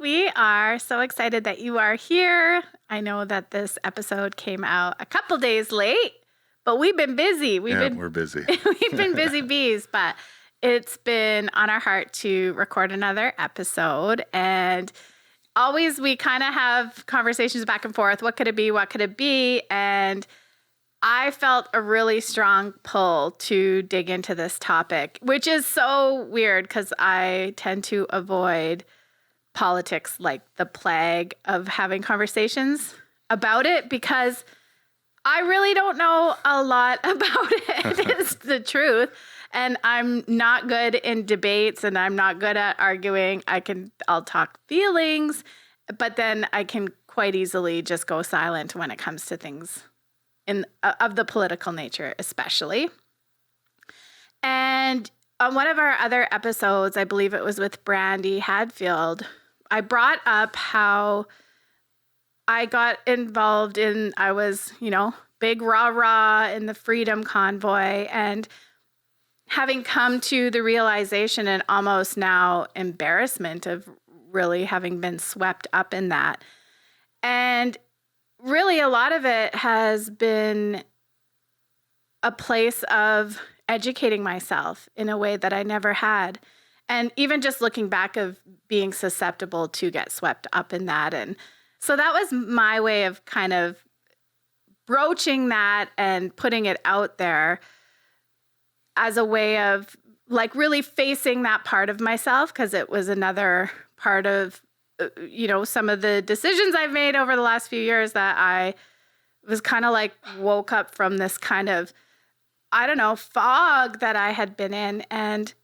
We are so excited that you are here. I know that this episode came out a couple days late, but we've been busy. We're busy. We've been busy bees, but it's been on our heart to record another episode. And always we kind of have conversations back and forth. What could it be? What could it be? And I felt a really strong pull to dig into this topic, which is so weird because I tend to avoid politics like the plague of having conversations about it because I really don't know a lot about it, is the truth. And I'm not good in debates and I'm not good at arguing. I'll talk feelings, but then I can quite easily just go silent when it comes to things of the political nature, especially. And on one of our other episodes, I believe it was with Brandy Hadfield, I brought up how I got involved I was, big rah-rah in the Freedom Convoy, and having come to the realization and almost now embarrassment of really having been swept up in that. And really, a lot of it has been a place of educating myself in a way that I never had. And even just looking back of being susceptible to get swept up in that. And so that was my way of kind of broaching that and putting it out there as a way of like really facing that part of myself, because it was another part of some of the decisions I've made over the last few years that I was kind of like woke up from this kind of, fog that I had been in. And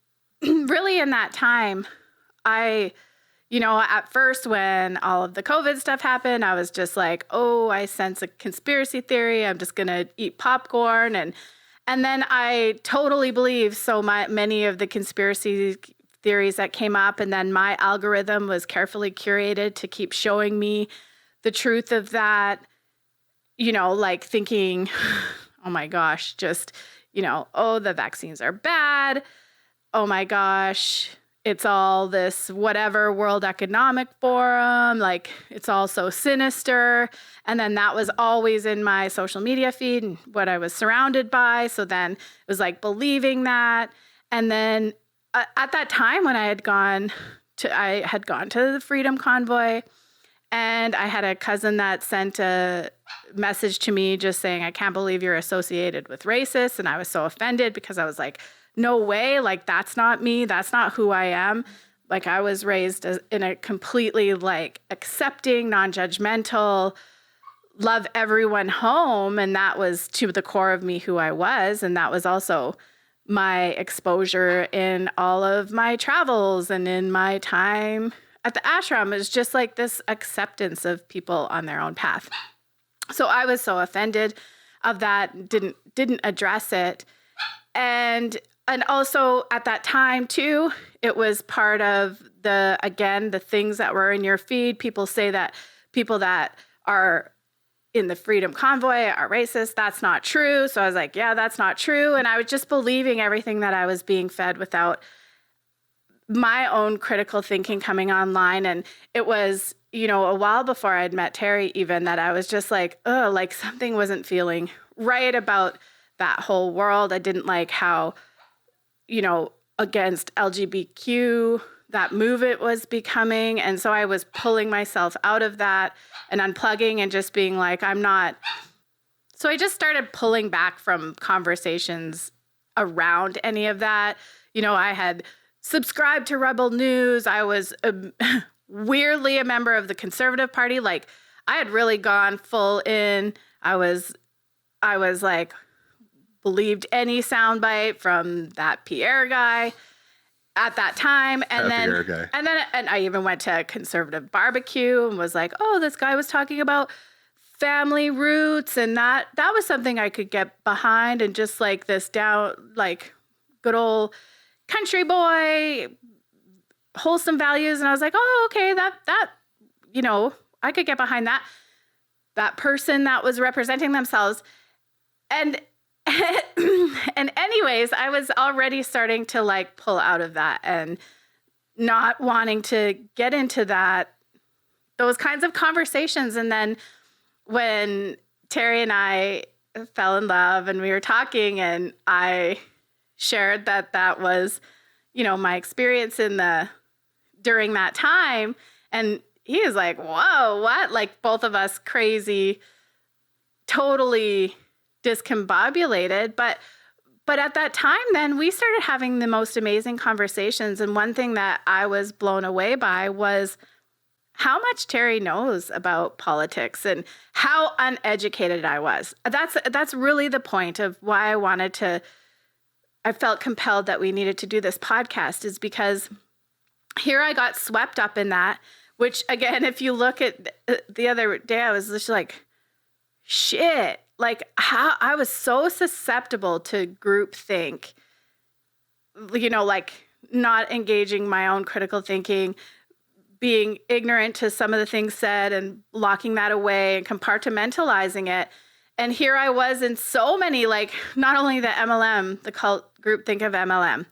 really in that time, at first when all of the COVID stuff happened, I was just like, oh, I sense a conspiracy theory. I'm just going to eat popcorn. And then I totally believe so many of the conspiracy theories that came up, and then my algorithm was carefully curated to keep showing me the truth of that, like thinking, oh my gosh, just, oh, the vaccines are bad. Oh my gosh, it's all this whatever World Economic Forum, like it's all so sinister. And then that was always in my social media feed and what I was surrounded by. So then it was like believing that. And then at that time when I had gone to the Freedom Convoy, and I had a cousin that sent a message to me just saying, I can't believe you're associated with racists. And I was so offended because I was like, no way, like that's not me. That's not who I am. Like I was raised in a completely like accepting, non-judgmental, love everyone home. And that was to the core of me who I was. And that was also my exposure in all of my travels and in my time at the ashram. Is just like this acceptance of people on their own path. So I was so offended of that, didn't address it. And also at that time too, it was part of the things that were in your feed. People say that people that are in the Freedom Convoy are racist. That's not true. So I was like, yeah, that's not true. And I was just believing everything that I was being fed without my own critical thinking coming online. And it was, a while before I'd met Terry even, that I was just like, oh, like something wasn't feeling right about that whole world. I didn't like how, against LGBTQ, that movement was becoming. And so I was pulling myself out of that and unplugging and just being like, I'm not. So I just started pulling back from conversations around any of that. I had subscribed to Rebel News. I was weirdly a member of the Conservative Party. Like I had really gone full in. I was like, believed any soundbite from that Pierre guy at that time. And I even went to a conservative barbecue and was like, oh, this guy was talking about family roots. And that was something I could get behind, and just like this down, like good old country boy, wholesome values. And I was like, oh, okay, that, I could get behind that person that was representing themselves. And anyways, I was already starting to like pull out of that and not wanting to get into that those kinds of conversations. And then when Terry and I fell in love and we were talking, and I shared that was, my experience during that time. And he is like, whoa, what? Like both of us crazy, totally discombobulated. But at that time, then we started having the most amazing conversations. And one thing that I was blown away by was how much Terry knows about politics and how uneducated I was. That's really the point of why I felt compelled that we needed to do this podcast, is because here I got swept up in that, which again, if you look at the other day, I was just like, shit, like how I was so susceptible to groupthink, like not engaging my own critical thinking, being ignorant to some of the things said and locking that away and compartmentalizing it. And here I was in so many, like not only the MLM, the cult groupthink of MLM,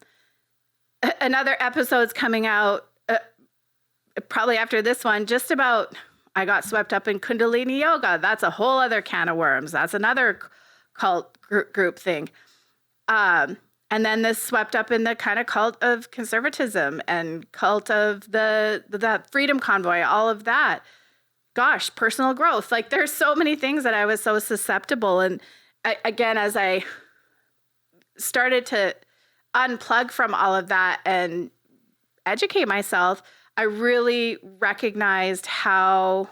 another episode's coming out probably after this one, just about, I got swept up in Kundalini yoga. That's a whole other can of worms. That's another cult group thing. And then this swept up in the kind of cult of conservatism and cult of the freedom convoy, all of that. Gosh, personal growth. Like there's so many things that I was so susceptible. And again, as I started to unplug from all of that and educate myself, I really recognized how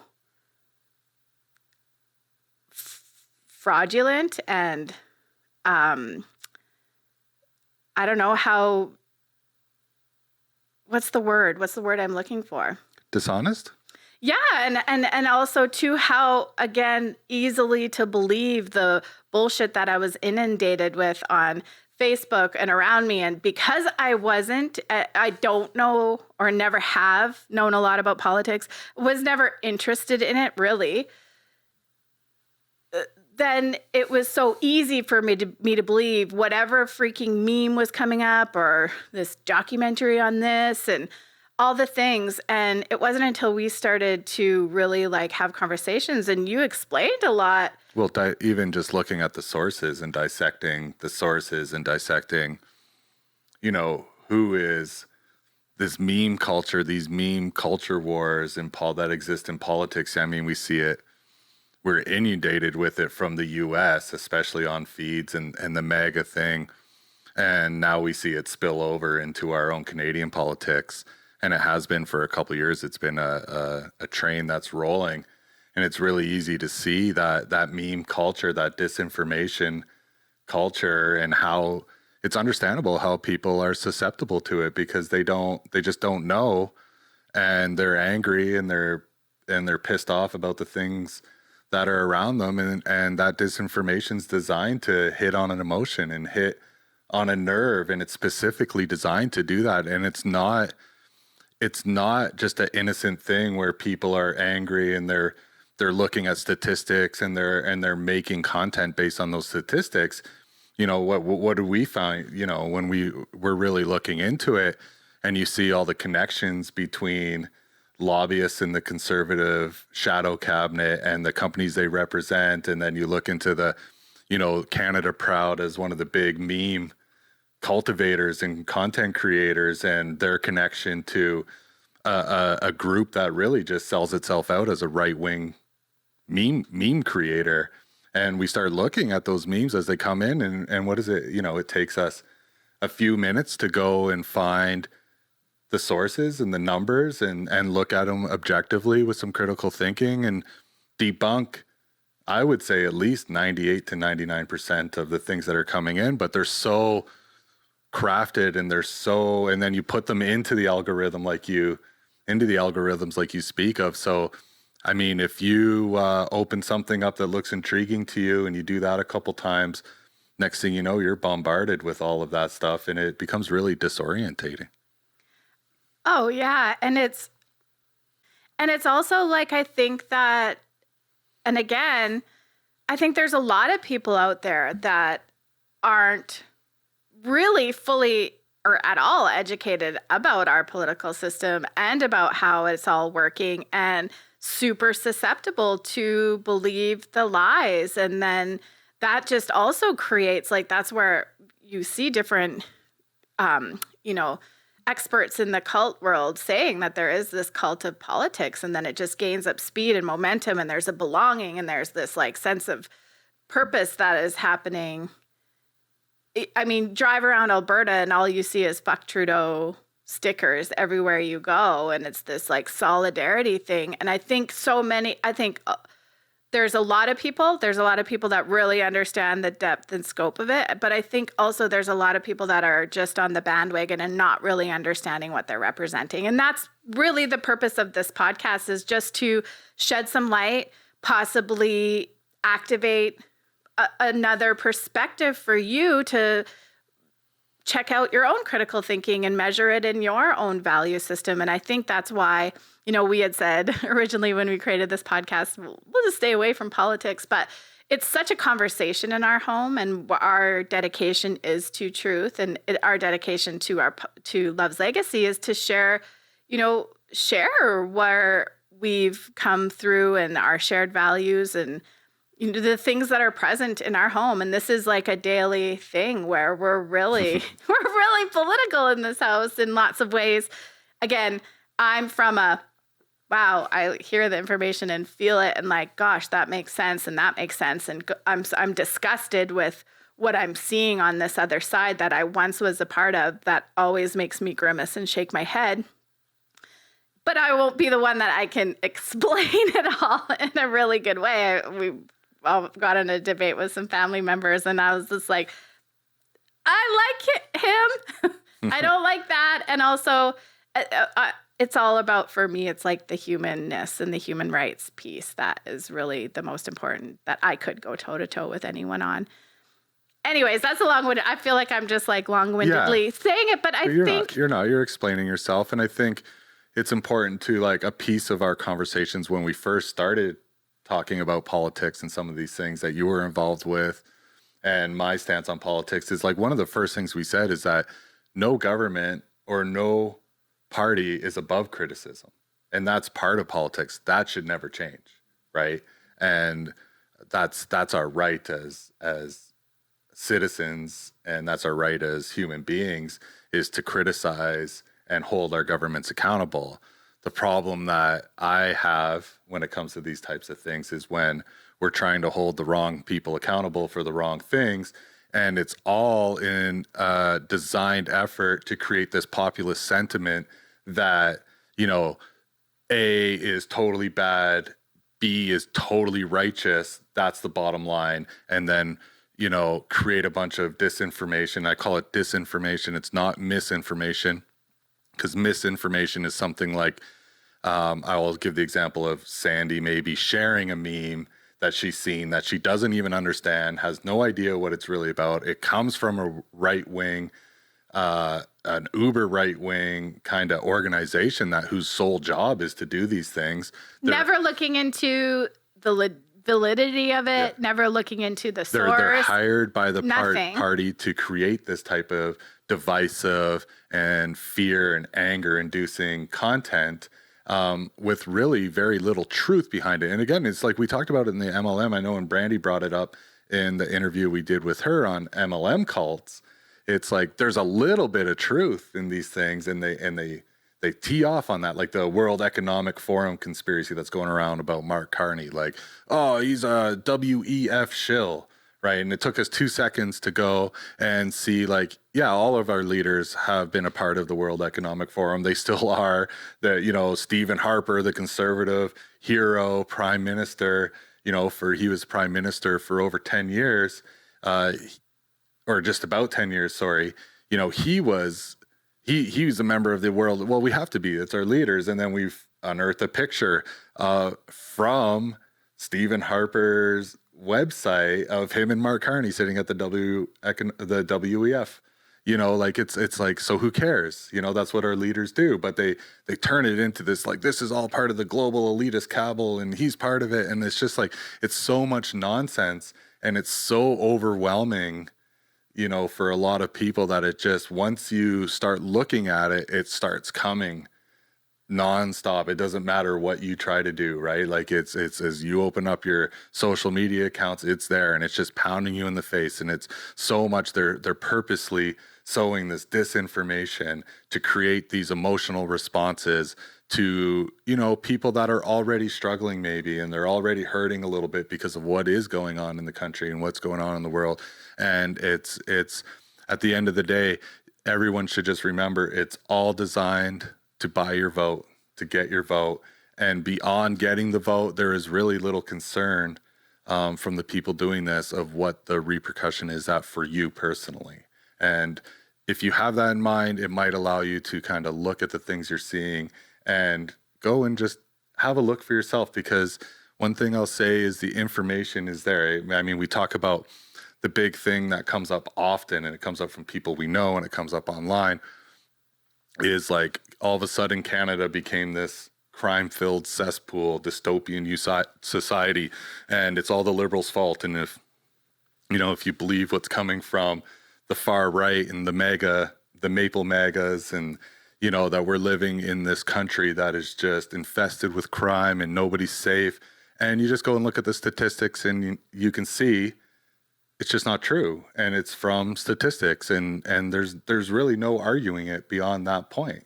fraudulent and I don't know how, what's the word I'm looking for? Dishonest? Yeah. And also too, how, again, easily to believe the bullshit that I was inundated with on Facebook and around me. And because I don't know or never have known a lot about politics, was never interested in it really, then it was so easy for me to believe whatever freaking meme was coming up or this documentary on this and all the things. And it wasn't until we started to really like have conversations and you explained a lot. Well, even just looking at the sources and dissecting the sources and dissecting, who is this meme culture, these meme culture wars and that exist in politics. I mean, we see it. We're inundated with it from the U.S., especially on feeds and the MAGA thing. And now we see it spill over into our own Canadian politics. And it has been for a couple of years. It's been a train that's rolling. And it's really easy to see that meme culture, that disinformation culture, and how it's understandable how people are susceptible to it because they just don't know. And they're angry and they're pissed off about the things that are around them, and that disinformation is designed to hit on an emotion and hit on a nerve, and it's specifically designed to do that. And it's not just an innocent thing where people are angry and they're looking at statistics and they're making content based on those statistics. What do we find? When we're really looking into it, and you see all the connections between lobbyists in the conservative shadow cabinet and the companies they represent. And then you look into the, Canada Proud as one of the big meme cultivators and content creators and their connection to a group that really just sells itself out as a right-wing meme creator. And we start looking at those memes as they come in and what is it? It takes us a few minutes to go and find the sources and the numbers and look at them objectively with some critical thinking and debunk, I would say, at least 98 to 99% of the things that are coming in, but they're so crafted and and then you put them into the algorithm like you speak of. So, I mean, if you open something up that looks intriguing to you and you do that a couple times, next thing you know, you're bombarded with all of that stuff and it becomes really disorientating. Oh, yeah. And it's also like, I think that, and again, I think there's a lot of people out there that aren't really fully or at all educated about our political system and about how it's all working. And super susceptible to believe the lies. And then that just also creates, like, that's where you see different, experts in the cult world saying that there is this cult of politics, and then it just gains up speed and momentum, and there's a belonging, and there's this like sense of purpose that is happening. I mean, drive around Alberta and all you see is fuck Trudeau stickers everywhere you go. And it's this like solidarity thing. And I think there's a lot of people that really understand the depth and scope of it. But I think also there's a lot of people that are just on the bandwagon and not really understanding what they're representing. And that's really the purpose of this podcast, is just to shed some light, possibly activate another perspective for you to check out your own critical thinking and measure it in your own value system. And I think that's why, we had said originally when we created this podcast, we'll just stay away from politics, but it's such a conversation in our home, and our dedication is to truth, and our dedication to Love's Legacy is to share where we've come through and our shared values and the things that are present in our home. And this is like a daily thing where we're really political in this house in lots of ways. Again, I'm from I hear the information and feel it and like, gosh, that makes sense and that makes sense. And I'm disgusted with what I'm seeing on this other side that I once was a part of. That always makes me grimace and shake my head. But I won't be the one that I can explain it all in a really good way. We all got in a debate with some family members, and I was just like, I like him. I don't like that. And also, it's all about, for me, it's like the humanness and the human rights piece that is really the most important, that I could go toe-to-toe with anyone on. Anyways, that's a long-winded. I feel like I'm just like long-windedly saying it, but you're explaining yourself. And I think it's important to, like, a piece of our conversations when we first started talking about politics and some of these things that you were involved with, and my stance on politics is, like, one of the first things we said is that no government or no party is above criticism. And that's part of politics. That should never change, right? And that's our right as citizens, and that's our right as human beings, is to criticize and hold our governments accountable. The problem that I have when it comes to these types of things is when we're trying to hold the wrong people accountable for the wrong things, and it's all in a designed effort to create this populist sentiment that, A is totally bad, B is totally righteous, that's the bottom line, and then, create a bunch of disinformation. I call it disinformation. It's not misinformation, because misinformation is something like, I will give the example of Sandy maybe sharing a meme that she's seen that she doesn't even understand, has no idea what it's really about. It comes from a right-wing, an uber right-wing kind of organization whose sole job is to do these things. Never looking into the validity of it, never looking into the source. They're hired by the party to create this type of divisive and fear and anger-inducing content with really very little truth behind it. And again, it's like we talked about it in the MLM. I know when Brandy brought it up in the interview we did with her on MLM cults, it's like there's a little bit of truth in these things, and they tee off on that, like the World Economic Forum conspiracy that's going around about Mark Carney, like, oh, he's a WEF shill, right? And it took us 2 seconds to go and see, like, yeah, all of our leaders have been a part of the World Economic Forum. They still are. Stephen Harper, the conservative hero, prime minister, he was prime minister for over 10 years, or just about 10 years, sorry. He was a member of the world. Well, we have to be. It's our leaders. And then we've unearthed a picture from Stephen Harper's website of him and Mark Carney sitting at the WEF. It's like, so who cares? That's what our leaders do. But they turn it into this, like, this is all part of the global elitist cabal and he's part of it. And it's just like, it's so much nonsense, and it's so overwhelming, for a lot of people, that it just, once you start looking at it, it starts coming nonstop. It doesn't matter what you try to do, right? Like it's as you open up your social media accounts, it's there, and it's just pounding you in the face. And it's so much they're purposely sowing this disinformation to create these emotional responses to, you know, people that are already struggling maybe, and they're already hurting a little bit because of what is going on in the country and what's going on in the world. And it's at the end of the day, everyone should just remember it's all designed to buy your vote, to get your vote. And beyond getting the vote, there is really little concern from the people doing this of what the repercussion is that for you personally. And if you have that in mind, it might allow you to kind of look at the things you're seeing and go and just have a look for yourself. Because one thing I'll say is the information is there. I mean, we talk about the big thing that comes up often, and it comes up from people we know, and it comes up online, is like all of a sudden Canada became this crime-filled cesspool, dystopian society, and it's all the liberals' fault. And if you believe what's coming from the far right and the maple MAGAs, and that we're living in this country that is just infested with crime and nobody's safe, and you just go and look at the statistics, and you can see it's just not true, and it's from statistics, and there's really no arguing it beyond that point,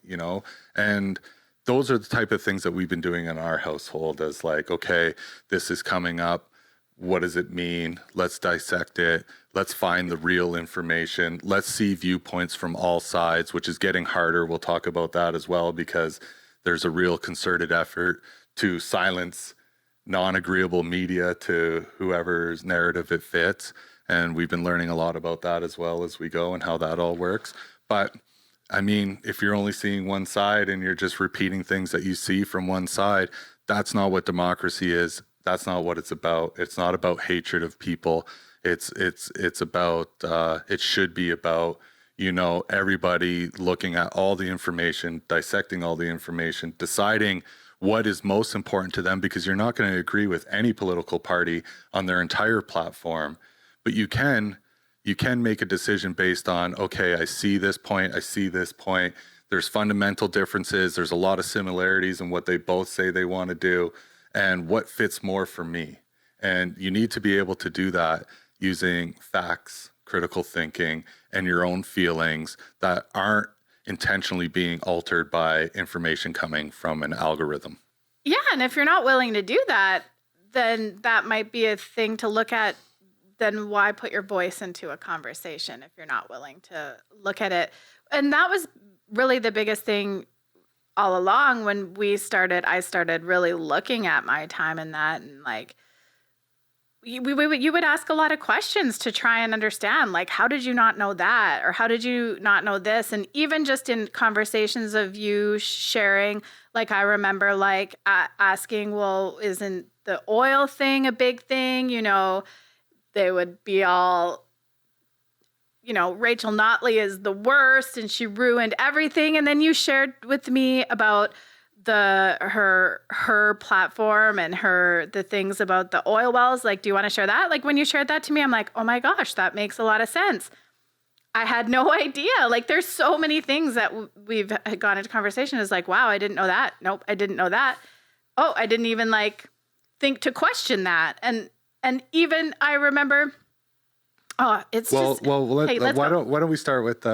and those are the type of things that we've been doing in our household, as like, okay, this is coming up, what does it mean? Let's dissect it. Let's find the real information. Let's see viewpoints from all sides, which is getting harder. We'll talk about that as well, because there's a real concerted effort to silence non-agreeable media to whoever's narrative it fits. And we've been learning a lot about that as well as we go, and how that all works. But I mean, if you're only seeing one side and you're just repeating things that you see from one side, that's not what democracy is. That's not what it's about. It's not about hatred of people. It's about, it should be about, everybody looking at all the information, dissecting all the information, deciding what is most important to them, because you're not going to agree with any political party on their entire platform. But you can make a decision based on, okay, I see this point, I see this point. There's fundamental differences. There's a lot of similarities in what they both say they want to do, and what fits more for me. And you need to be able to do that using facts, critical thinking, and your own feelings that aren't intentionally being altered by information coming from an algorithm. Yeah, and if you're not willing to do that, then that might be a thing to look at. Then why put your voice into a conversation if you're not willing to look at it? And that was really the biggest thing all along when I started really looking at my time in that. And like, you would ask a lot of questions to try and understand, like, how did you not know that? Or how did you not know this? And even just in conversations of you sharing, like, I remember like asking, well, isn't the oil thing a big thing? They would be all, Rachel Notley is the worst and she ruined everything. And then you shared with me about her platform and the things about the oil wells. Like, do you want to share that? Like, when you shared that to me, I'm like, oh my gosh, that makes a lot of sense. I had no idea. Like, there's so many things that we've gone into conversation is like, wow, I didn't know that. Nope, I didn't know that. Oh, I didn't even think to question that. And even I remember, why don't we start with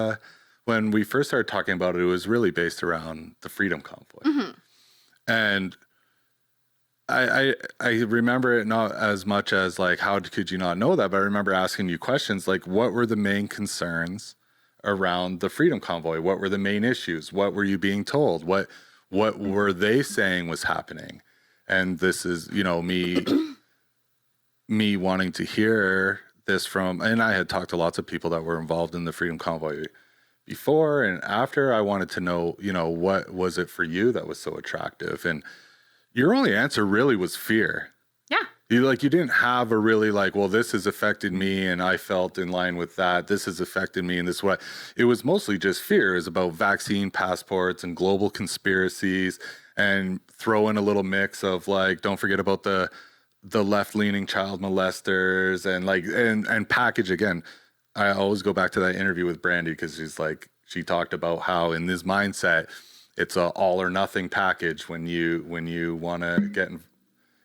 when we first started talking about it? It was really based around the Freedom Convoy, mm-hmm. And I remember it not as much as like, how could you not know that? But I remember asking you questions like, what were the main concerns around the Freedom Convoy? What were the main issues? What were you being told? What were they saying was happening? And this is, me wanting to hear this from, and I had talked to lots of people that were involved in the Freedom Convoy before and after. I wanted to know, what was it for you that was so attractive? And your only answer really was fear. Yeah. You didn't have a really well, this has affected me and I felt in line with that. This has affected me in this way. It was mostly just fear. It was about vaccine passports and global conspiracies, and throw in a little mix of don't forget about the left-leaning child molesters, and package again. I always go back to that interview with Brandy, because she talked about how in this mindset It's a all or nothing package when you want to get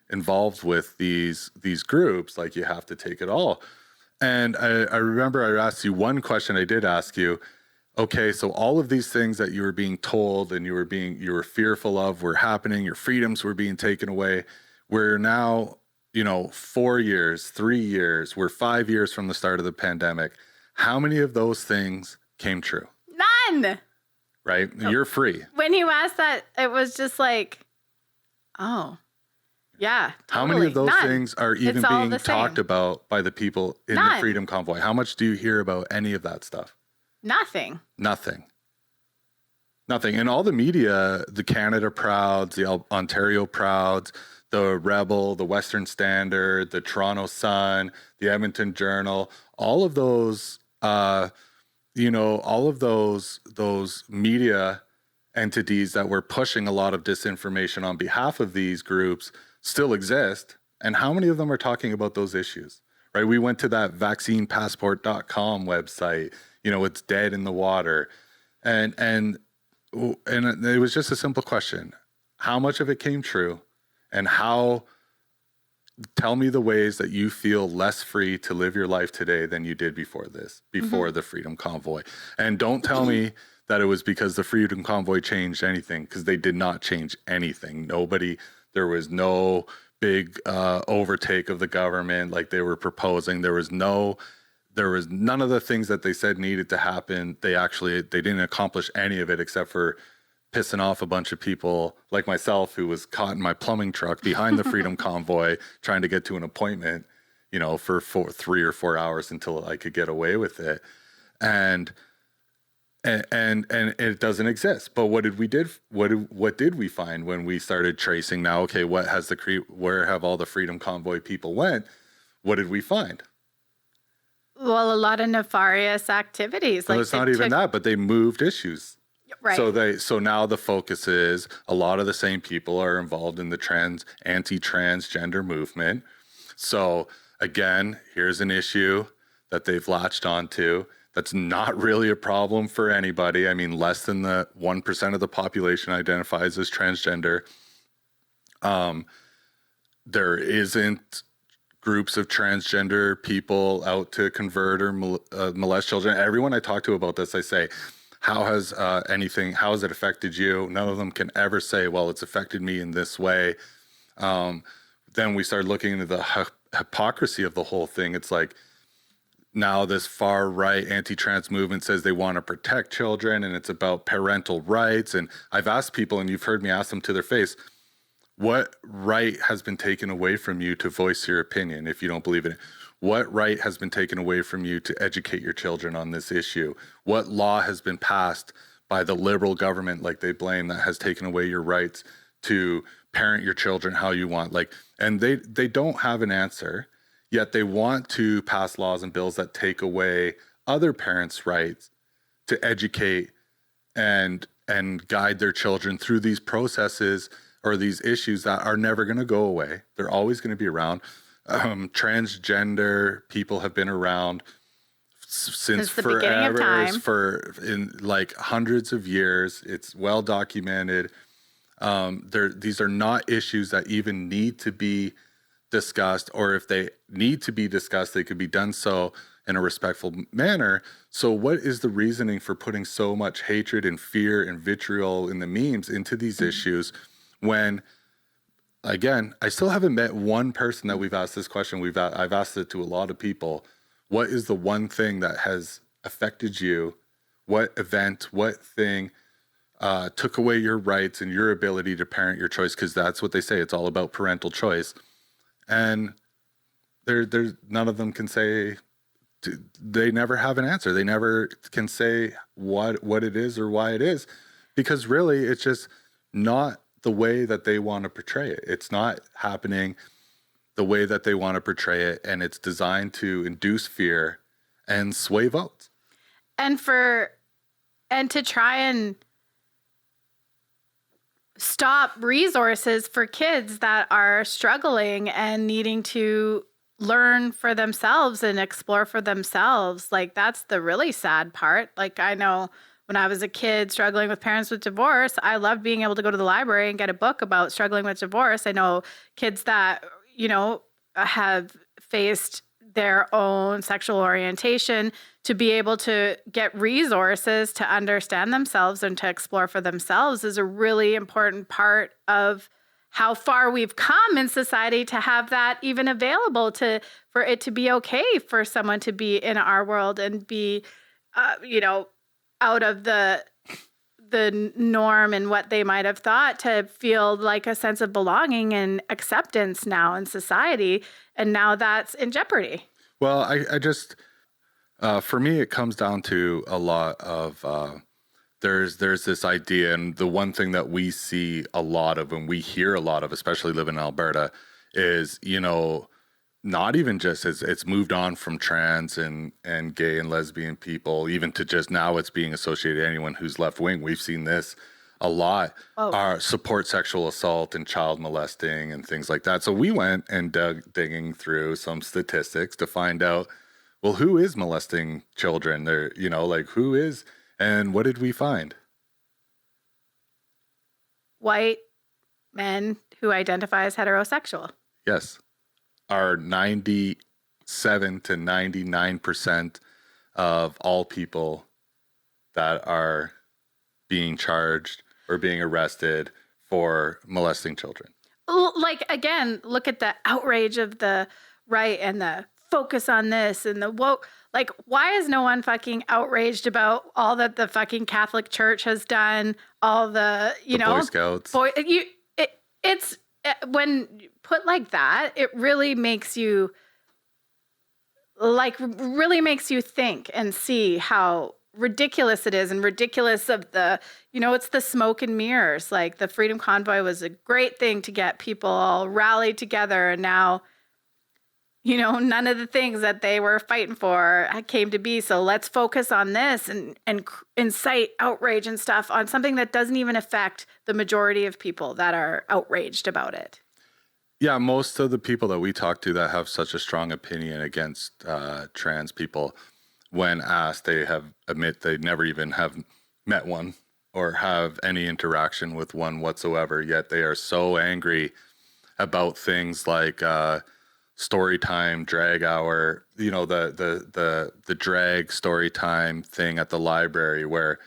involved with these groups. Like, you have to take it all. And I remember I asked you one question. I did ask you, okay, so all of these things that you were being told and you were fearful of were happening. Your freedoms were being taken away. We're now, 4 years, 3 years, we're 5 years from the start of the pandemic. How many of those things came true? None. Right? You're free. When you asked that, it was just like, oh, yeah, totally. How many of those things are even being talked about by the people in the Freedom Convoy? How much do you hear about any of that stuff? Nothing. And all the media, the Canada Prouds, the Ontario Prouds, the Rebel, the Western Standard, the Toronto Sun, the Edmonton Journal, all of those, all of those media entities that were pushing a lot of disinformation on behalf of these groups still exist. And how many of them are talking about those issues, right? We went to that vaccinepassport.com website, it's dead in the water. And it was just a simple question. How much of it came true? And tell me the ways that you feel less free to live your life today than you did before the Freedom Convoy. And don't tell me that it was because the Freedom Convoy changed anything, because they did not change anything. There was no big overtake of the government like they were proposing. There was none of the things that they said needed to happen. They didn't accomplish any of it except for pissing off a bunch of people like myself, who was caught in my plumbing truck behind the Freedom Convoy trying to get to an appointment, for 3 or 4 hours until I could get away with it. And it doesn't exist. But what did we find when we started tracing now? Okay, where have all the Freedom Convoy people went? What did we find? Well, a lot of nefarious activities. Well, it's not even that, but they moved issues. Right. So now the focus is a lot of the same people are involved in the anti-transgender movement. So again, here's an issue that they've latched onto. That's not really a problem for anybody. I mean, less than the 1% of the population identifies as transgender. There isn't groups of transgender people out to convert or molest children. Everyone I talk to about this, I say, how has it affected you? None of them can ever say, well, it's affected me in this way. Then we started looking into the hypocrisy of the whole thing. It's like, now this far right anti-trans movement says they want to protect children and it's about parental rights. And I've asked people, and you've heard me ask them to their face, what right has been taken away from you to voice your opinion if you don't believe in it? What right has been taken away from you to educate your children on this issue? What law has been passed by the liberal government, like they blame, that has taken away your rights to parent your children how you want? And they don't have an answer. Yet they want to pass laws and bills that take away other parents' rights to educate and guide their children through these processes or these issues that are never going to go away. They're always going to be around. Transgender people have been around since the forever, beginning of time. in like hundreds of years. It's well documented. These are not issues that even need to be discussed, or if they need to be discussed, they could be done so in a respectful manner. So what is the reasoning for putting so much hatred and fear and vitriol in the memes into these issues when, again, I still haven't met one person that we've asked this question. I've asked it to a lot of people. What is the one thing that has affected you? What event, what thing took away your rights and your ability to parent your choice? Because that's what they say. It's all about parental choice. And there's none of them can say, they never have an answer. They never can say what it is or why it is, because really it's just not the way that they want to portray it. It's not happening the way that they want to portray it, and it's designed to induce fear and sway votes. And to try and stop resources for kids that are struggling and needing to learn for themselves and explore for themselves. Like, that's the really sad part. Like, I know when I was a kid struggling with parents with divorce, I loved being able to go to the library and get a book about struggling with divorce. I know kids that, have faced their own sexual orientation, to be able to get resources to understand themselves and to explore for themselves is a really important part of how far we've come in society, to have that even available, for it to be okay for someone to be in our world and be, out of the norm and what they might have thought, to feel like a sense of belonging and acceptance now in society. And now that's in jeopardy. Well, I just, for me, it comes down to a lot of, there's this idea, and the one thing that we see a lot of and we hear a lot of, especially living in Alberta, is, not even just as it's moved on from trans and gay and lesbian people, even to just now it's being associated to anyone who's left wing. We've seen this a lot, support sexual assault and child molesting and things like that. So we went and digging through some statistics to find out, well, who is molesting children? There, who is, and what did we find? White men who identify as heterosexual. Yes. Are 97 to 99% of all people that are being charged or being arrested for molesting children. Like, again, look at the outrage of the right and the focus on this and the woke. Like, why is no one fucking outraged about all that the fucking Catholic Church has done? All the Boy Scouts. It's when put like that, it really makes you think and see how ridiculous it is, and ridiculous of the, it's the smoke and mirrors. Like, the Freedom Convoy was a great thing to get people all rallied together, and now, none of the things that they were fighting for came to be. So let's focus on this and incite outrage and stuff on something that doesn't even affect the majority of people that are outraged about it. Yeah, most of the people that we talk to that have such a strong opinion against trans people, when asked, they admit they never even have met one or have any interaction with one whatsoever. Yet they are so angry about things like story time, drag hour, the drag story time thing at the library, where,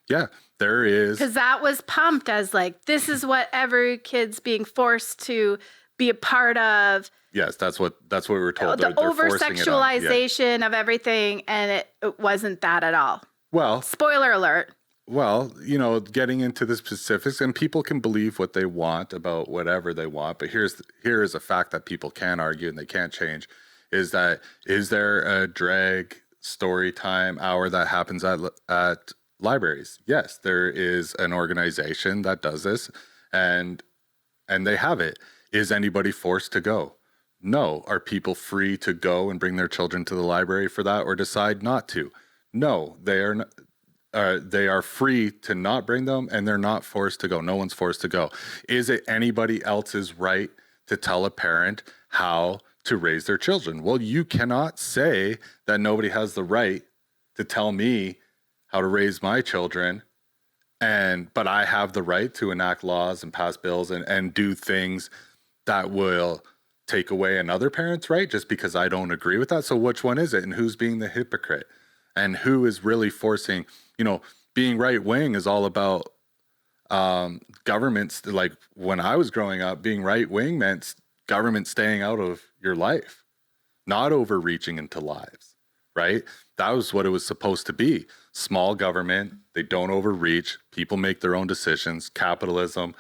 yeah, there is. Because that was pumped as like, this is what every kid's being forced to be a part of. Yes, that's what we were told. The over-sexualization of everything, and it wasn't that at all. Well, spoiler alert. Well, getting into the specifics, and people can believe what they want about whatever they want, but here is a fact that people can argue and they can't change, is there a drag story time hour that happens at libraries? Yes, there is an organization that does this, and they have it. Is anybody forced to go? No. Are people free to go and bring their children to the library for that, or decide not to? No, they are not. They are free to not bring them, and they're not forced to go. No one's forced to go. Is it anybody else's right to tell a parent how to raise their children? Well, you cannot say that nobody has the right to tell me how to raise my children, but I have the right to enact laws and pass bills and do things that will take away another parent's right just because I don't agree with that. So which one is it, and who's being the hypocrite, and who is really forcing? Being right wing is all about governments. Like, when I was growing up, being right wing meant government staying out of your life, not overreaching into lives, right? That was what it was supposed to be. Small government, they don't overreach, people make their own decisions, capitalism,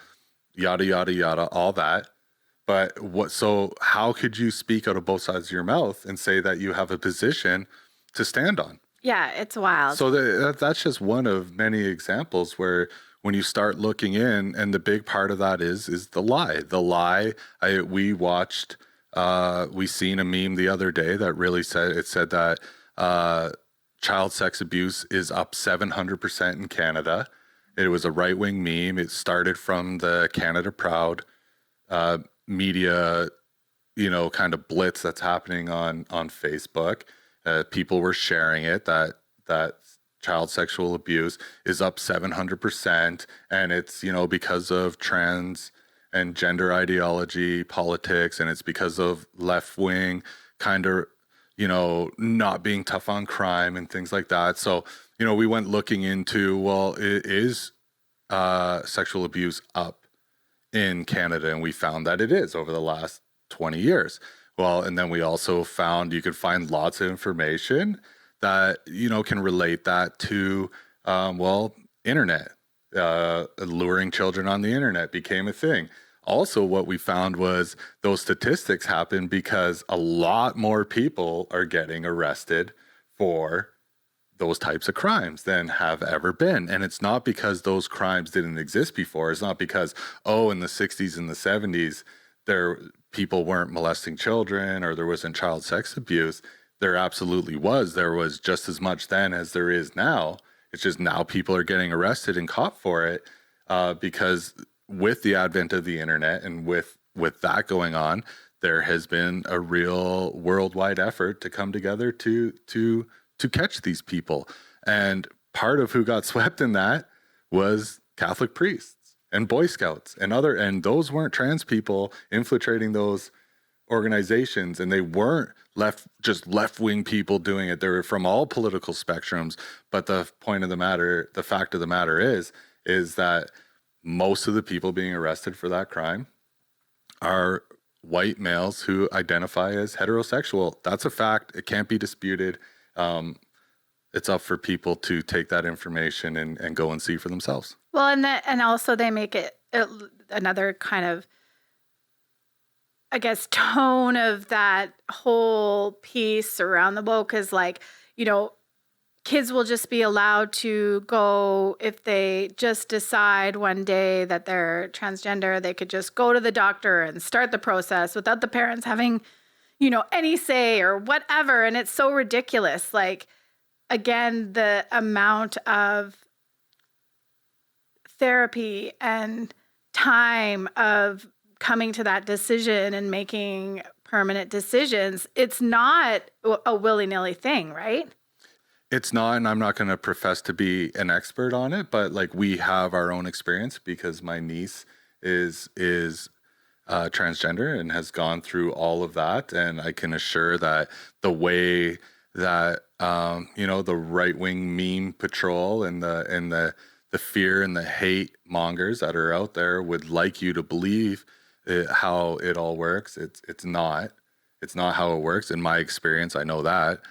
yada, yada, yada, all that. But so how could you speak out of both sides of your mouth and say that you have a position to stand on? Yeah, it's wild. So that's just one of many examples where when you start looking in, and the big part of that is the lie. The lie, we seen a meme the other day that really said that child sex abuse is up 700% in Canada. It was a right-wing meme. It started from the Canada Proud media, kind of blitz that's happening on Facebook. People were sharing it that child sexual abuse is up 700%. And it's, because of trans and gender ideology, politics, and it's because of left wing kind of, not being tough on crime and things like that. So, we went looking into, well, is sexual abuse up in Canada? And we found that it is over the last 20 years. Well, and then we also found you could find lots of information that, can relate that to, internet. Luring children on the internet became a thing. Also, what we found was those statistics happen because a lot more people are getting arrested for those types of crimes than have ever been. And it's not because those crimes didn't exist before. It's not because, in the 60s and the 70s, people weren't molesting children or there wasn't child sex abuse. There absolutely was. There was just as much then as there is now. It's just now people are getting arrested and caught for it because with the advent of the internet and with that going on, there has been a real worldwide effort to come together to catch these people. And part of who got swept in that was Catholic priests and Boy Scouts and those weren't trans people infiltrating those organizations, and they weren't left-wing people doing it. They were from all political spectrums. But the fact of the matter is that most of the people being arrested for that crime are white males who identify as heterosexual. That's a fact. It can't be disputed. It's up for people to take that information and go and see for themselves. Well, and also they make it another kind of, I guess, tone of that whole piece around the woke is like, kids will just be allowed to go if they just decide one day that they're transgender. They could just go to the doctor and start the process without the parents having, any say or whatever. And it's so ridiculous. Like, again, the amount of therapy and time of coming to that decision and making permanent decisions, it's not a willy-nilly thing, right? It's not, and I'm not going to profess to be an expert on it, but like we have our own experience because my niece is transgender and has gone through all of that, and I can assure that the way that the right-wing meme patrol and the fear and the hate mongers that are out there would like you to believe how it all works. It's not how it works. In my experience, I know that.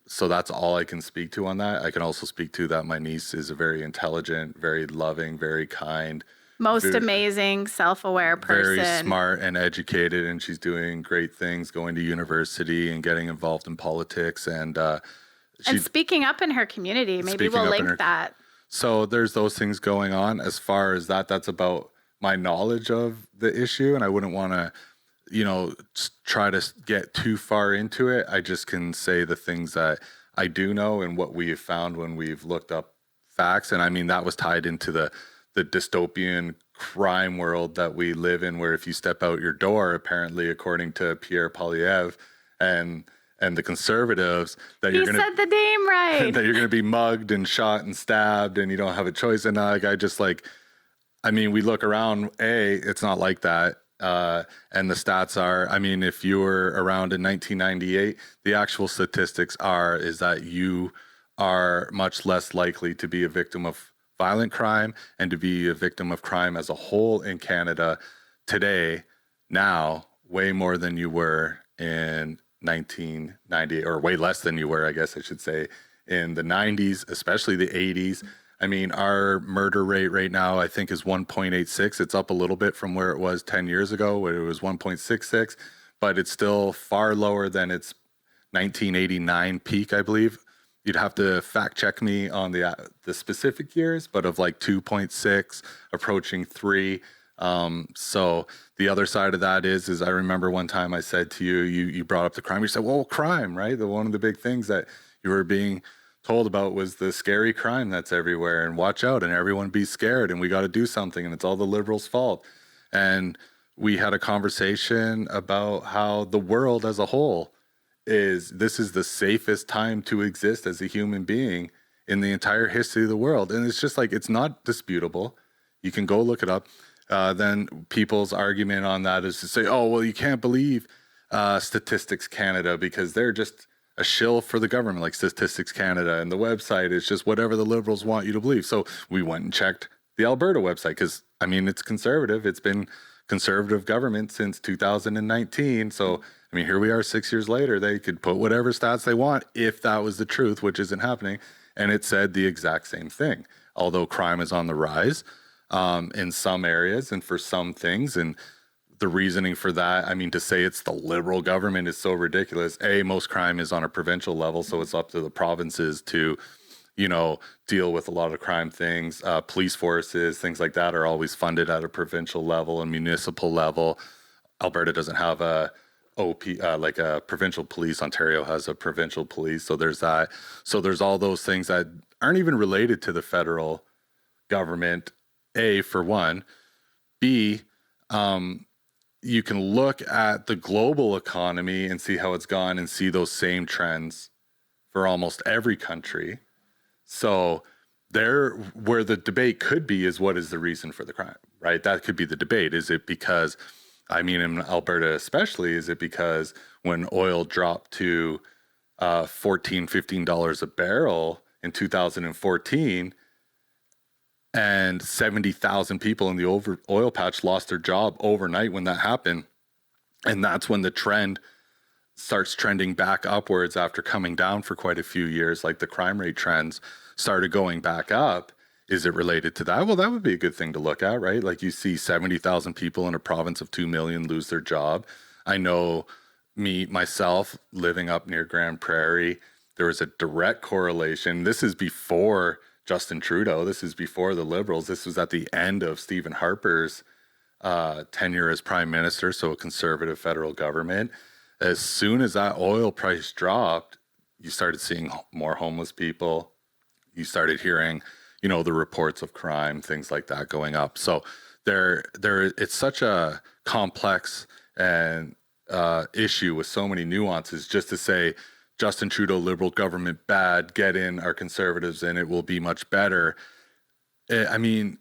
So that's all I can speak to on that. I can also speak to that my niece is a very intelligent, very loving, very kind, most amazing, self-aware person. Very smart and educated, and she's doing great things, going to university and getting involved in politics and speaking up in her community. Maybe we'll link that. So there's those things going on. As far as that's about my knowledge of the issue, and I wouldn't want to try to get too far into it. I just can say the things that I do know and what we have found when we've looked up facts. And I mean, that was tied into the dystopian crime world that we live in, where if you step out your door, apparently, according to Pierre Poilievre and the conservatives, that you're going to said the name right. That you're going to be mugged and shot and stabbed and you don't have a choice. And we look around, it's not like that. And the stats are, if you were around in 1998, the actual statistics is that you are much less likely to be a victim of violent crime and to be a victim of crime as a whole in Canada today, now, way more than you were in 1998, or way less than you were, I guess I should say, in the 90s, especially the 80s. Our murder rate right now, I think, is 1.86. It's up a little bit from where it was 10 years ago, where it was 1.66, but it's still far lower than its 1989 peak, I believe. You'd have to fact check me on the specific years, but of like 2.6, approaching 3. So the other side of that is I remember one time I said to you, you brought up the crime. You said, well, crime, right? One of the big things that you were being told about was the scary crime that's everywhere, and watch out, and everyone be scared, and we got to do something, and it's all the liberals' fault. And we had a conversation about how the world as a whole this is the safest time to exist as a human being in the entire history of the world. And it's just like, it's not disputable. You can go look it up. Then people's argument on that is to say, oh, well, you can't believe Statistics Canada because they're just a shill for the government, like Statistics Canada. And the website is just whatever the Liberals want you to believe. So we went and checked the Alberta website because, I mean, it's conservative. It's been conservative government since 2019. So, I mean, here we are 6 years later. They could put whatever stats they want if that was the truth, which isn't happening. And it said the exact same thing. Although crime is on the rise in some areas and for some things. And the reasoning for that, I mean, to say it's the Liberal government is so ridiculous. Most crime is on a provincial level. So it's up to the provinces to, you know, deal with a lot of crime things. Police forces, things like that are always funded at a provincial level and municipal level. Alberta doesn't have a like a provincial police. Ontario has a provincial police. So there's that. So there's all those things that aren't even related to the federal government, A, for one. B, you can look at the global economy and see how it's gone and see those same trends for almost every country. So there, where the debate could be is what is the reason for the crime, right? That could be the debate. Is it because, I mean, in Alberta especially, is it because when oil dropped to $14, $15 a barrel in 2014 and 70,000 people in the oil patch lost their job overnight when that happened? And that's when the trend starts trending back upwards after coming down for quite a few years, like the crime rate trends started going back up. Is it related to that? Well, that would be a good thing to look at, right? Like you see 70,000 people in a province of 2 million lose their job. I know myself living up near Grand Prairie, there was a direct correlation. This is before Justin Trudeau. This is before the Liberals. This was at the end of Stephen Harper's tenure as prime minister, so a conservative federal government. As soon as that oil price dropped, you started seeing more homeless people. You started hearing, you know, the reports of crime, things like that going up. So it's such a complex and issue with so many nuances. Just to say Justin Trudeau, Liberal government bad, get in our Conservatives and it will be much better. I mean,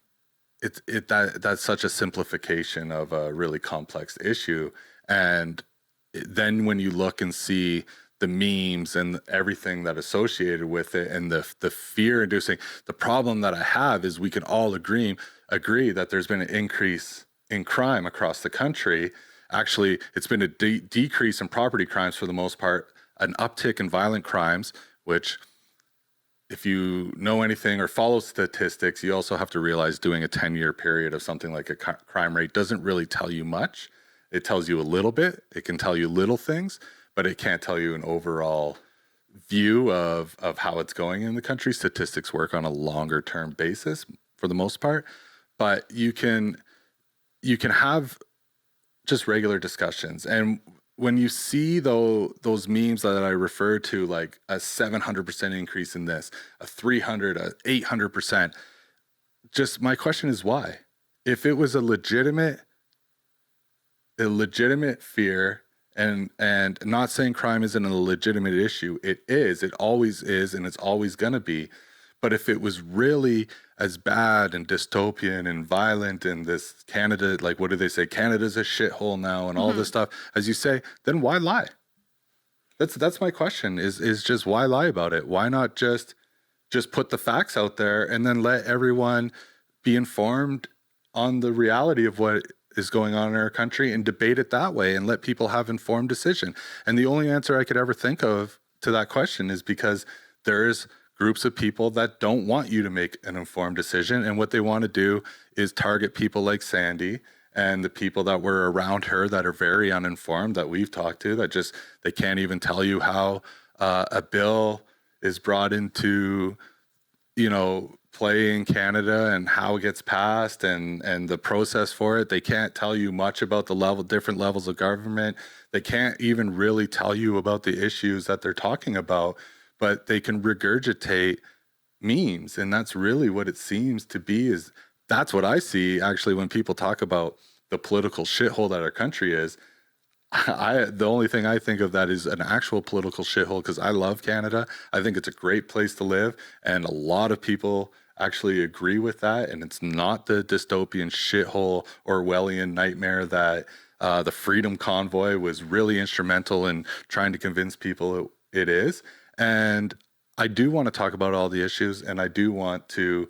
that's such a simplification of a really complex issue. And then when you look and see the memes and everything that associated with it and the fear inducing, the problem that I have is we can all agree that there's been an increase in crime across the country. Actually, it's been a decrease in property crimes for the most part, an uptick in violent crimes, which if you know anything or follow statistics, you also have to realize doing a 10-year period of something like a crime rate doesn't really tell you much. It tells you a little bit. It can tell you little things, but it can't tell you an overall view of how it's going in the country. Statistics work on a longer term basis for the most part, but you can have just regular discussions. And when you see those memes that I refer to, like a 700% increase in this, a 300, a 800%, just my question is why? If it was a legitimate fear, and not saying crime isn't a legitimate issue, it is, it always is, and it's always going to be. But if it was really as bad and dystopian and violent and this Canada, like what do they say? Canada's a shithole now and all this stuff, as you say, then why lie? That's my question is just why lie about it? Why not just put the facts out there and then let everyone be informed on the reality of what is going on in our country and debate it that way and let people have informed decision? And the only answer I could ever think of to that question is because there's groups of people that don't want you to make an informed decision. And what they want to do is target people like Sandy and the people that were around her that are very uninformed, that we've talked to, that just, they can't even tell you how a bill is brought into, you know, play in Canada and how it gets passed and the process for it. They can't tell you much about the different levels of government. They can't even really tell you about the issues that they're talking about, but they can regurgitate memes. And that's really what it seems to be. Is that's what I see actually when people talk about the political shithole that our country is. The only thing I think of that is an actual political shithole, because I love Canada. I think it's a great place to live, and a lot of people actually agree with that. And it's not the dystopian shithole Orwellian nightmare that the Freedom Convoy was really instrumental in trying to convince people it is. And I do want to talk about all the issues, and I do want to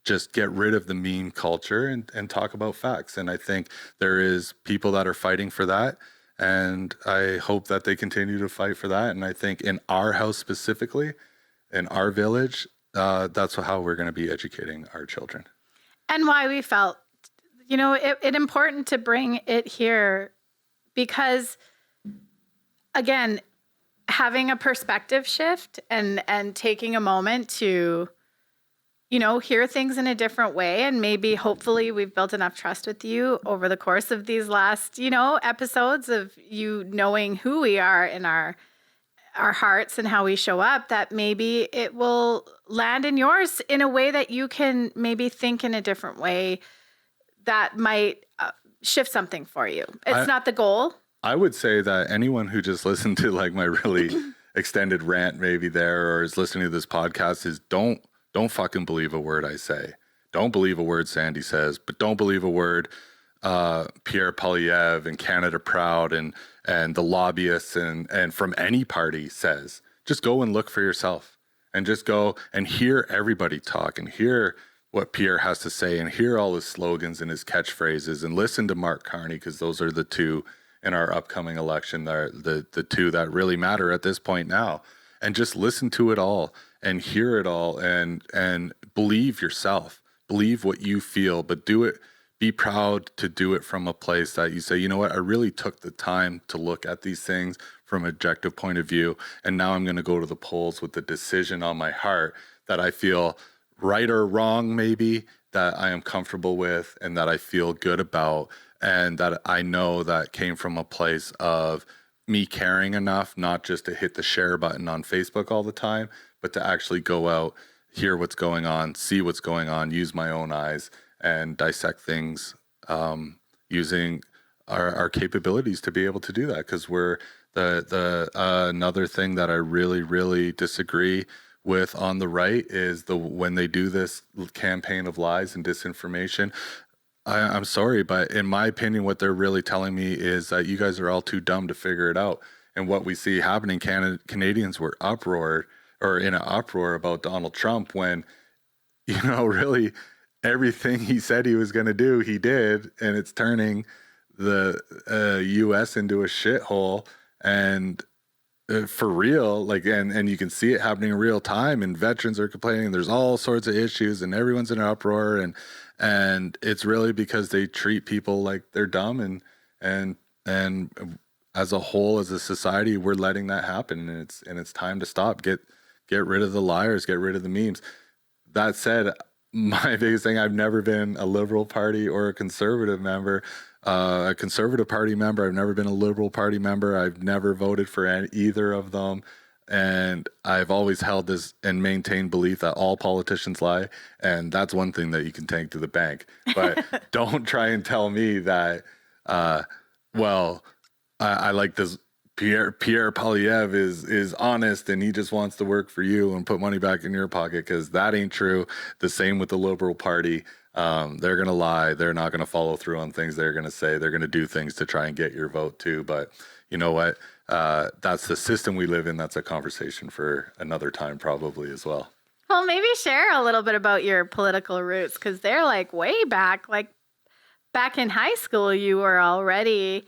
just get rid of the meme culture and talk about facts. And I think there is people that are fighting for that. And I hope that they continue to fight for that. And I think in our house specifically, in our village, that's how we're going to be educating our children. And why we felt, it important to bring it here because, again, having a perspective shift and taking a moment to hear things in a different way. And maybe hopefully we've built enough trust with you over the course of these last, episodes of you knowing who we are in our hearts and how we show up, that maybe it will land in yours in a way that you can maybe think in a different way that might shift something for you. It's not the goal. I would say that anyone who just listened to like my really extended rant maybe there, or is listening to this podcast, is don't fucking believe a word I say. Don't believe a word Sandy says, but don't believe a word Pierre Poilievre and Canada Proud and the lobbyists and from any party says. Just go and look for yourself, and just go and hear everybody talk and hear what Pierre has to say and hear all his slogans and his catchphrases, and listen to Mark Carney, because those are the two in our upcoming election, the two that really matter at this point now. And just listen to it all and hear it all and believe yourself, believe what you feel, but do it. Be proud to do it from a place that you say, you know what, I really took the time to look at these things from an objective point of view. And now I'm going to go to the polls with the decision on my heart that I feel right or wrong, maybe, that I am comfortable with and that I feel good about. And that I know that came from a place of me caring enough, not just to hit the share button on Facebook all the time, but to actually go out, hear what's going on, see what's going on, use my own eyes, and dissect things using our capabilities to be able to do that. Because we're another thing that I really, really disagree with on the right is when they do this campaign of lies and disinformation. I'm sorry, but in my opinion, what they're really telling me is that you guys are all too dumb to figure it out. And what we see happening, Canadians were in an uproar about Donald Trump when, really everything he said he was going to do, he did. And it's turning the U.S. into a shithole. And for real, like, and you can see it happening in real time, and veterans are complaining. There's all sorts of issues and everyone's in an uproar. And it's really because they treat people like they're dumb, and as a whole, as a society, we're letting that happen, and it's time to stop. Get rid of the liars, get rid of the memes. That said, my biggest thing, I've never been a Liberal Party or a Conservative member. A Conservative Party member. I've never been a Liberal Party member. I've never voted for either of them. And I've always held this and maintained belief that all politicians lie. And that's one thing that you can take to the bank. But don't try and tell me that, I like this Pierre Poilievre is honest and he just wants to work for you and put money back in your pocket, because that ain't true. The same with the Liberal Party. They're going to lie. They're not going to follow through on things they're going to say. They're going to do things to try and get your vote too. But you know what? That's the system we live in. That's a conversation for another time probably as well. Well, maybe share a little bit about your political roots, because they're like way back, like back in high school, you were already,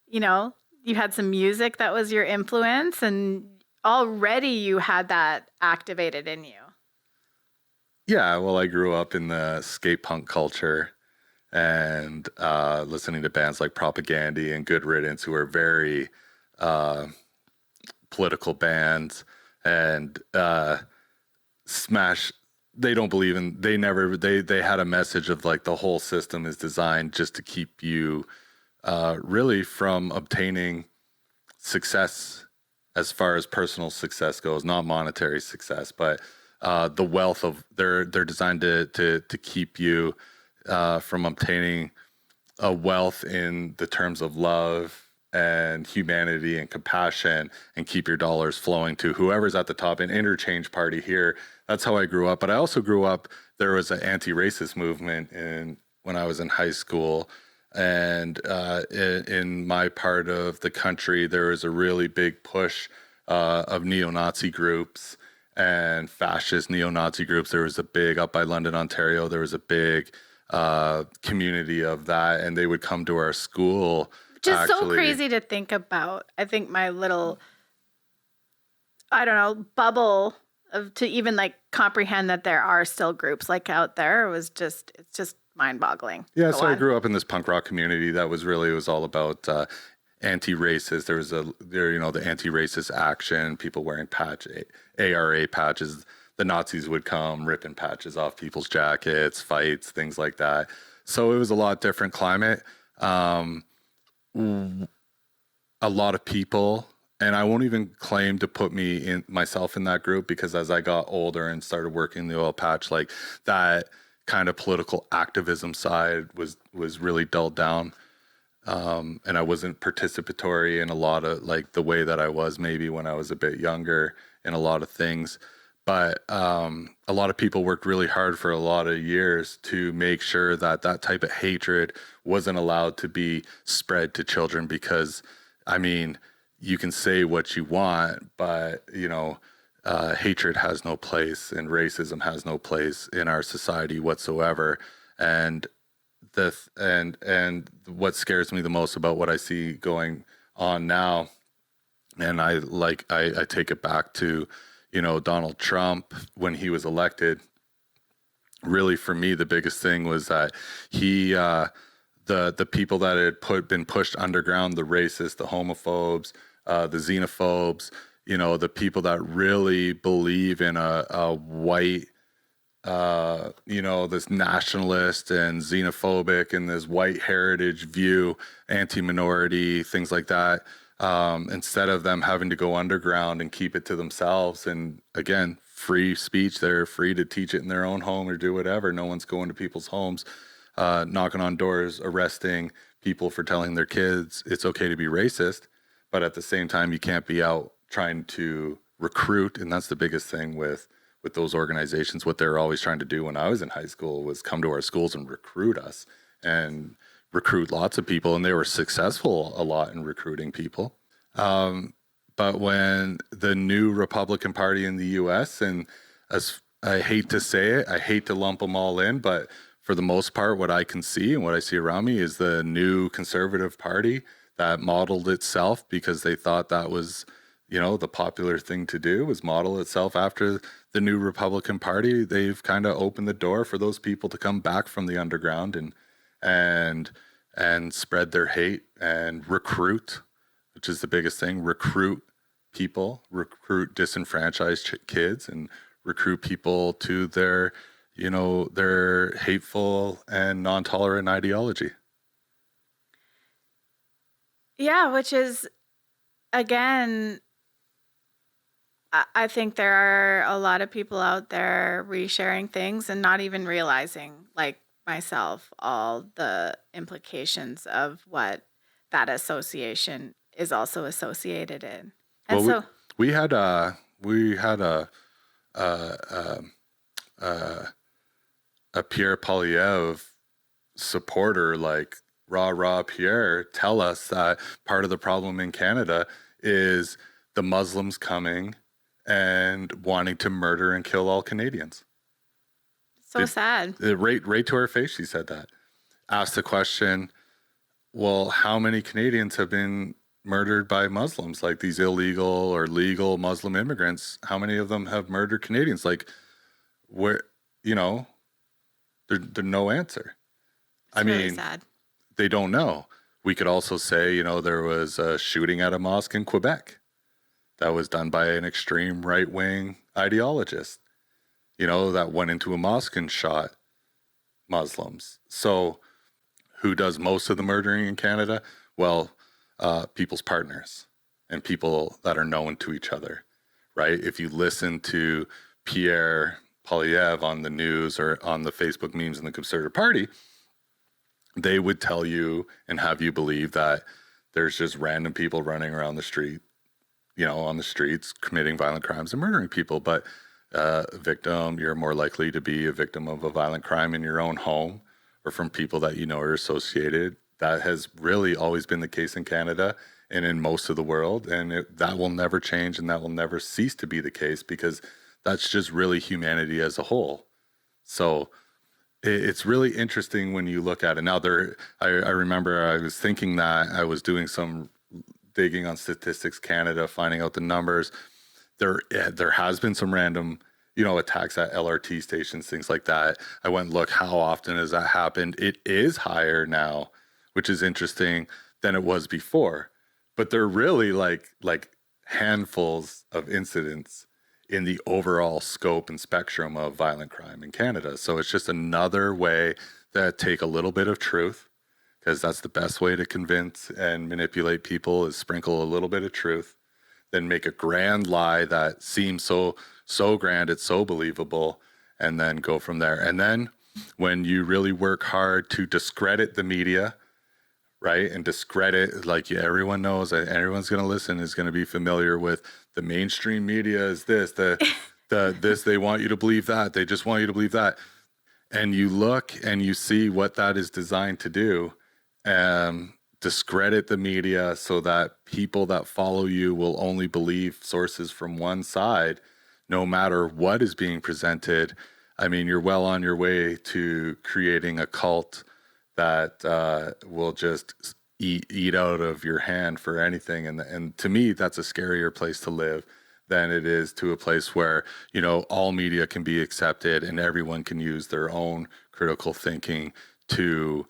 you had some music that was your influence, and already you had that activated in you. Yeah, well, I grew up in the skate punk culture and listening to bands like Propaganda and Good Riddance, who are very political bands, and Smash. They don't believe in. They had a message of like the whole system is designed just to keep you really from obtaining success as far as personal success goes, not monetary success, but the wealth of they're designed to keep you from obtaining a wealth in the terms of love and humanity and compassion, and keep your dollars flowing to whoever's at the top, an interchange party here. That's how I grew up. But I also grew up, there was an anti-racist movement when I was in high school. And in my part of the country, there was a really big push of neo-Nazi groups and fascist neo-Nazi groups. There was a big, up by London, Ontario, there was a big community of that, and they would come to our school. Just so crazy to think about. I think my little, I don't know, bubble to even like comprehend that there are still groups like out there it's just mind-boggling. Yeah, so I grew up in this punk rock community that was all about anti-racist. There was the anti-racist action, people wearing ARA patches. The Nazis would come ripping patches off people's jackets, fights, things like that. So it was a lot different climate. A lot of people, and I won't even claim to put myself in that group, because as I got older and started working the oil patch, like that kind of political activism side was really dulled down. And I wasn't participatory in a lot of like the way that I was maybe when I was a bit younger in a lot of things. But a lot of people worked really hard for a lot of years to make sure that type of hatred wasn't allowed to be spread to children, because, I mean, you can say what you want, but, hatred has no place and racism has no place in our society whatsoever. And what scares me the most about what I see going on now, and I take it back to, Donald Trump, when he was elected, really for me, the biggest thing was that he, the people that had been pushed underground, the racists, the homophobes, the xenophobes, the people that really believe in a white, this nationalist and xenophobic and this white heritage view, anti-minority, things like that. Instead of them having to go underground and keep it to themselves. And again, free speech, they're free to teach it in their own home or do whatever. No one's going to people's homes, knocking on doors, arresting people for telling their kids it's okay to be racist. But at the same time, you can't be out trying to recruit. And that's the biggest thing with those organizations. What they're always trying to do when I was in high school was come to our schools and recruit us and recruit lots of people, and they were successful a lot in recruiting people. But when the new Republican Party in the U.S., and as I hate to say it, I hate to lump them all in, but for the most part, what I can see and what I see around me is the new Conservative Party that modeled itself, because they thought that was, the popular thing to do, was model itself after the new Republican Party. They've kind of opened the door for those people to come back from the underground and spread their hate and recruit, which is the biggest thing, recruit people, recruit disenfranchised kids, and recruit people to their hateful and non-tolerant ideology. Yeah, which is, again, I think there are a lot of people out there resharing things and not even realizing, like myself, all the implications of what that association is also associated in. And well, we had a Pierre Poilievre supporter, like rah Pierre, tell us that part of the problem in Canada is the Muslims coming and wanting to murder and kill all Canadians. Sad. Right to our face, she said that. Asked the question, well, how many Canadians have been murdered by Muslims, like these illegal or legal Muslim immigrants? How many of them have murdered Canadians? Like, where, there's no answer. It's really sad. They don't know. We could also say, there was a shooting at a mosque in Quebec that was done by an extreme right-wing ideologist, that went into a mosque and shot Muslims. So who does most of the murdering in Canada? Well, people's partners and people that are known to each other, right? If you listen to Pierre Poilievre on the news or on the Facebook memes in the Conservative Party, they would tell you and have you believe that there's just random people running around the street, on the streets committing violent crimes and murdering people. But victim, you're more likely to be a victim of a violent crime in your own home or from people that are associated. That has really always been the case in Canada and in most of the world. And that will never change, and that will never cease to be the case, because that's just really humanity as a whole. So it's really interesting when you look at it. Now, I remember I was thinking that I was doing some digging on Statistics Canada, finding out the numbers. There has been some random, attacks at LRT stations, things like that. I went and looked, how often has that happened? It is higher now, which is interesting, than it was before. But they're really like handfuls of incidents in the overall scope and spectrum of violent crime in Canada. So it's just another way that take a little bit of truth, because that's the best way to convince and manipulate people, is sprinkle a little bit of truth, then make a grand lie that seems so grand, it's so believable, and then go from there. And then when you really work hard to discredit the media, right, and discredit, like, everyone knows, everyone's going to listen, is going to be familiar with the mainstream media is this, this, they want you to believe that, they just want you to believe that. And you look and you see what that is designed to do, discredit the media so that people that follow you will only believe sources from one side, no matter what is being presented. I mean, you're well on your way to creating a cult that will just eat out of your hand for anything. And to me, that's a scarier place to live than it is to a place where, all media can be accepted and everyone can use their own critical thinking to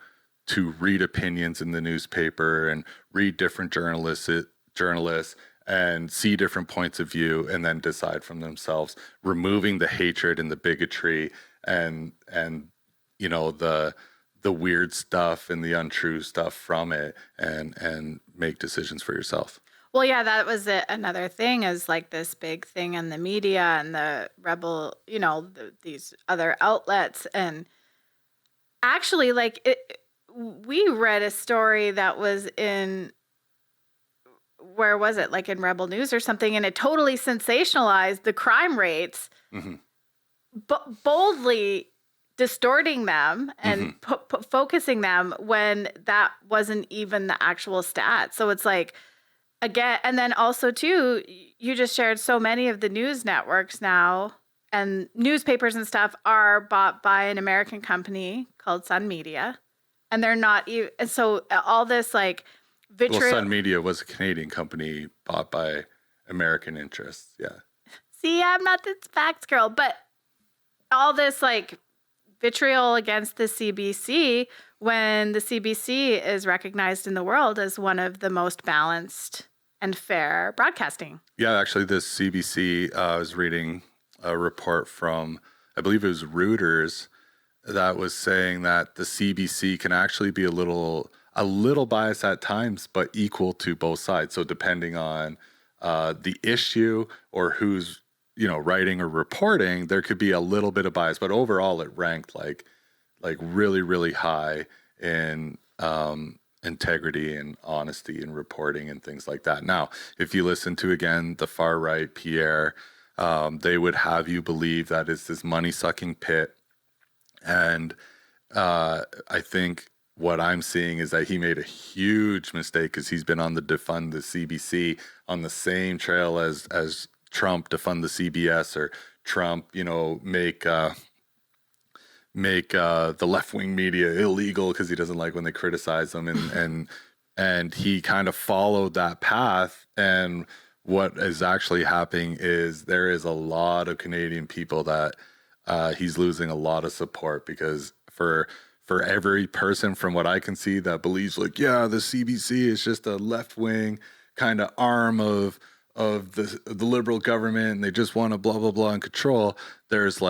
read opinions in the newspaper and read different journalists and see different points of view and then decide from themselves, removing the hatred and the bigotry and the weird stuff and the untrue stuff from it, and make decisions for yourself. Well, yeah, that was it. Another thing is like this big thing in the media and the rebel, these other outlets. And actually, we read a story that was in, where was it? Like in Rebel News or something, and it totally sensationalized the crime rates, but boldly distorting them and focusing them when that wasn't even the actual stat. So it's like, again, and then also too, you just shared so many of the news networks now and newspapers and stuff are bought by an American company called Sun Media, and they're not even, so all this like vitriol. Well, Sun Media was a Canadian company bought by American interests. Yeah. See, I'm not this facts girl, but all this like vitriol against the CBC, when the CBC is recognized in the world as one of the most balanced and fair broadcasting. Yeah, actually, this CBC, I was reading a report from, I believe it was Reuters, that was saying that the CBC can actually be a little biased at times, but equal to both sides. So depending on the issue or who's writing or reporting, there could be a little bit of bias, but overall it ranked like really, really high in integrity and honesty in reporting and things like that. Now, if you listen to, again, the far right Pierre, they would have you believe that it's this money-sucking pit. And I think what I'm seeing is that he made a huge mistake, because he's been on the defund the CBC on the same trail as Trump defund the CBS, or Trump, make the left-wing media illegal because he doesn't like when they criticize them, and he kind of followed that path. And what is actually happening is there is a lot of Canadian people that he's losing a lot of support, because for every person, from what I can see, that believes the CBC is just a left-wing kind of arm of the liberal government and they just want to blah blah blah and control, there's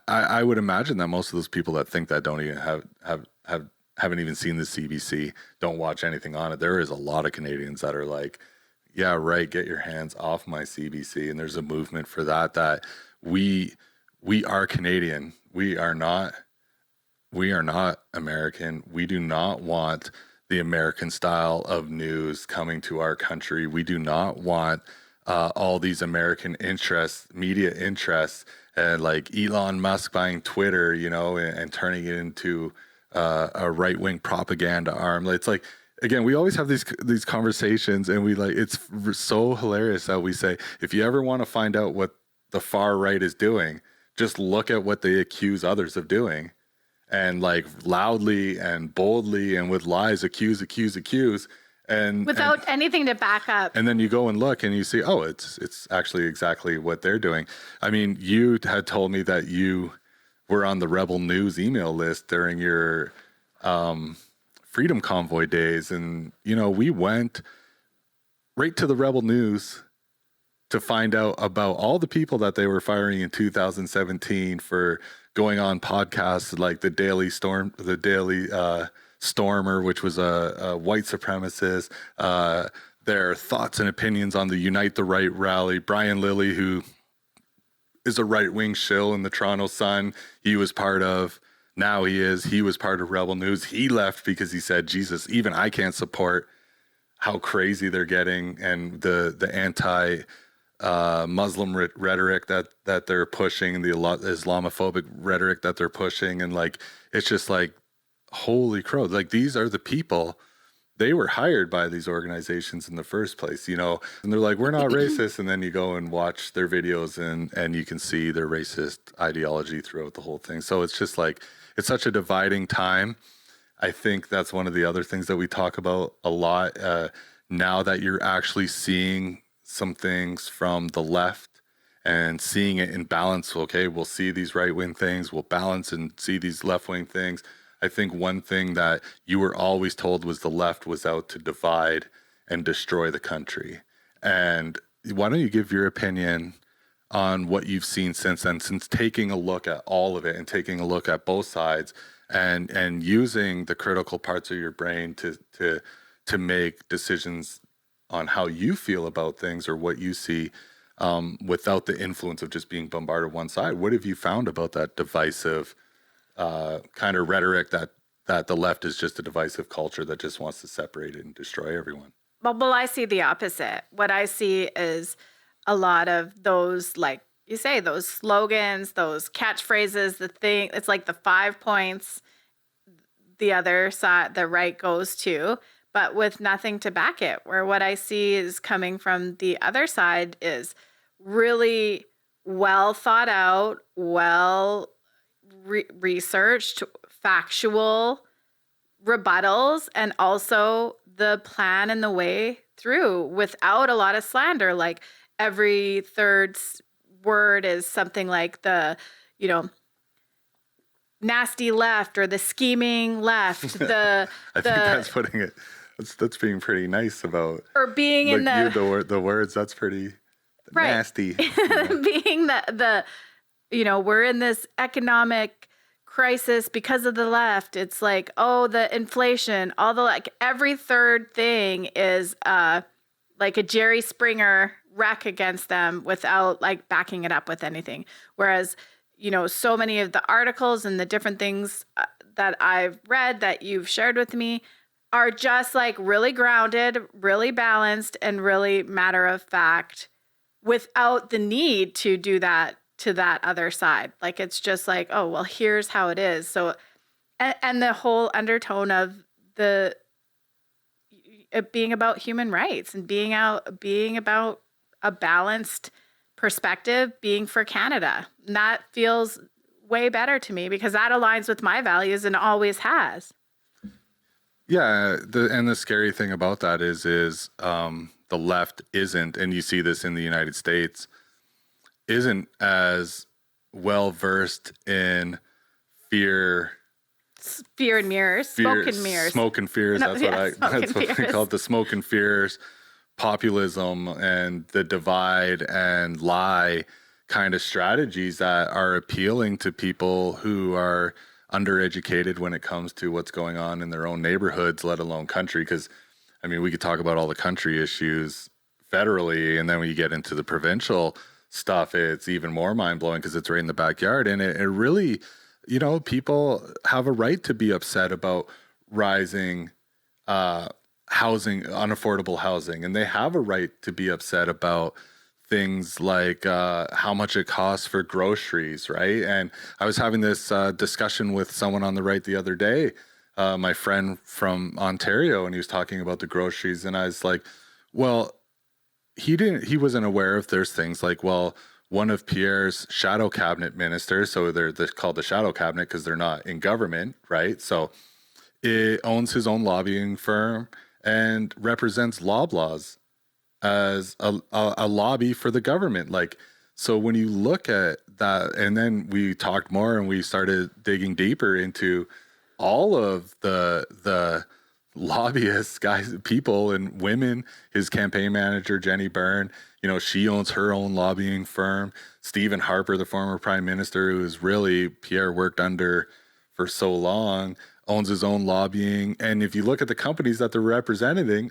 I would imagine that most of those people that think that don't even haven't even seen the CBC, don't watch anything on it. There is a lot of Canadians that are like, yeah, right, get your hands off my CBC. And there's a movement for that we are Canadian. We are not we are not American. We do not want the American style of news coming to our country. We do not want all these American interests, media interests, and like Elon Musk buying Twitter, and turning it into a right-wing propaganda arm. It's like, again, we always have these conversations, and it's so hilarious that we say, if you ever want to find out what the far right is doing, just look at what they accuse others of doing, and like loudly and boldly and with lies accuse, and without anything to back up. And then you go and look and you see, oh, it's actually exactly what they're doing. I mean, you had told me that you were on the Rebel News email list during your Freedom Convoy days, and we went right to the Rebel News to find out about all the people that they were firing in 2017 for going on podcasts like the Daily Stormer, which was a white supremacist, their thoughts and opinions on the Unite the Right rally. Brian Lilly, who is a right-wing shill in the Toronto Sun, he was part of Rebel News. He left because he said, Jesus, even I can't support how crazy they're getting and the anti Muslim rhetoric that they're pushing, the Islamophobic rhetoric that they're pushing. And like, it's just like, holy crow, like these are the people, they were hired by these organizations in the first place, and they're like, we're not racist. And then you go and watch their videos and you can see their racist ideology throughout the whole thing. So it's just like, it's such a dividing time. I think that's one of the other things that we talk about a lot now that you're actually seeing some things from the left and seeing it in balance. Okay, we'll see these right-wing things, we'll balance and see these left-wing things. I think one thing that you were always told was the left was out to divide and destroy the country. And why don't you give your opinion on what you've seen since then, since taking a look at all of it and taking a look at both sides and using the critical parts of your brain to make decisions on how you feel about things or what you see, without the influence of just being bombarded one side. What have you found about that divisive kind of rhetoric that the left is just a divisive culture that just wants to separate and destroy everyone? Well, I see the opposite. What I see is a lot of those, like you say, those slogans, those catchphrases, it's like the 5 points the other side, the right goes to, but with nothing to back it. Where what I see is coming from the other side is really well thought out, well researched, factual rebuttals, and also the plan and the way through without a lot of slander. Like every third word is something like the, nasty left or the scheming left. I think that's putting it. That's being pretty nice about. Or being in the words. That's pretty nasty. Being the we're in this economic crisis because of the left. It's like, oh, the inflation, all the, like every third thing is like a Jerry Springer wreck against them without like backing it up with anything. Whereas, so many of the articles and the different things that I've read that you've shared with me are just like really grounded, really balanced, and really matter of fact without the need to do that to that other side. Like, it's just like, oh, well, here's how it is. So, and the whole undertone of it being about human rights and being about a balanced perspective, being for Canada. And that feels way better to me because that aligns with my values and always has. Yeah, the scary thing about that is the left isn't, and you see this in the United States, isn't as well versed in fear and mirrors, smoke and mirrors. Smoke and fears. That's what we call it, the smoke and fears, populism, and the divide and lie kind of strategies that are appealing to people who are undereducated when it comes to what's going on in their own neighborhoods, let alone country. Because, I mean, we could talk about all the country issues federally, and then when you get into the provincial stuff, it's even more mind-blowing because it's right in the backyard. And it really, people have a right to be upset about rising housing, unaffordable housing, and they have a right to be upset about things like how much it costs for groceries, right? And I was having this discussion with someone on the right the other day, my friend from Ontario, and he was talking about the groceries, and I was like, well, he wasn't aware if there's things like, well, one of Pierre's shadow cabinet ministers, so they're called the shadow cabinet because they're not in government, right? So it owns his own lobbying firm and represents Loblaws as a lobby for the government. Like, so when you look at that, and then we talked more and we started digging deeper into all of the lobbyists, guys, people and women, his campaign manager, Jenny Byrne, she owns her own lobbying firm. Stephen Harper, the former prime minister, who is really Pierre worked under for so long, owns his own lobbying. And if you look at the companies that they're representing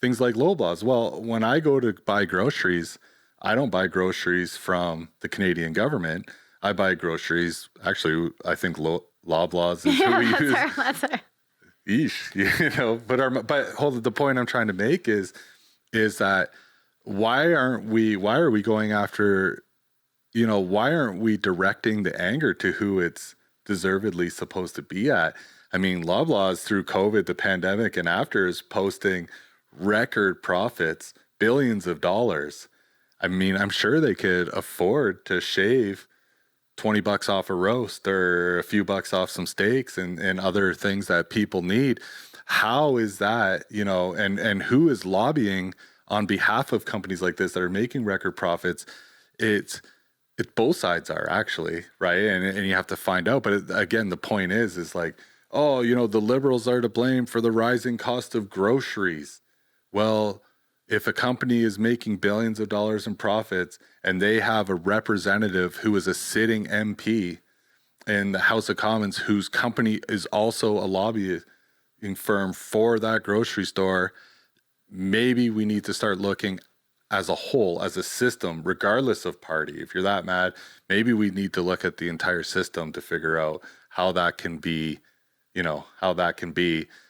things like Loblaws. Well, when I go to buy groceries, I don't buy groceries from the Canadian government. I buy groceries. Actually, I think Loblaws is who we use. That's our. Yeesh, but hold it, the point I'm trying to make is that why are we going after, why aren't we directing the anger to who it's deservedly supposed to be at? I mean, Loblaws through COVID, the pandemic, and after is posting record profits, billions of dollars. I mean, I'm sure they could afford to shave $20 off a roast or a few bucks off some steaks and other things that people need. How is that, and who is lobbying on behalf of companies like this that are making record profits? It's both sides are actually, right? And you have to find out. But again, the point is like, oh, the liberals are to blame for the rising cost of groceries. Well, if a company is making billions of dollars in profits and they have a representative who is a sitting MP in the House of Commons whose company is also a lobbying firm for that grocery store, maybe we need to start looking as a whole, as a system, regardless of party. If you're that mad, maybe we need to look at the entire system to figure out how that can be,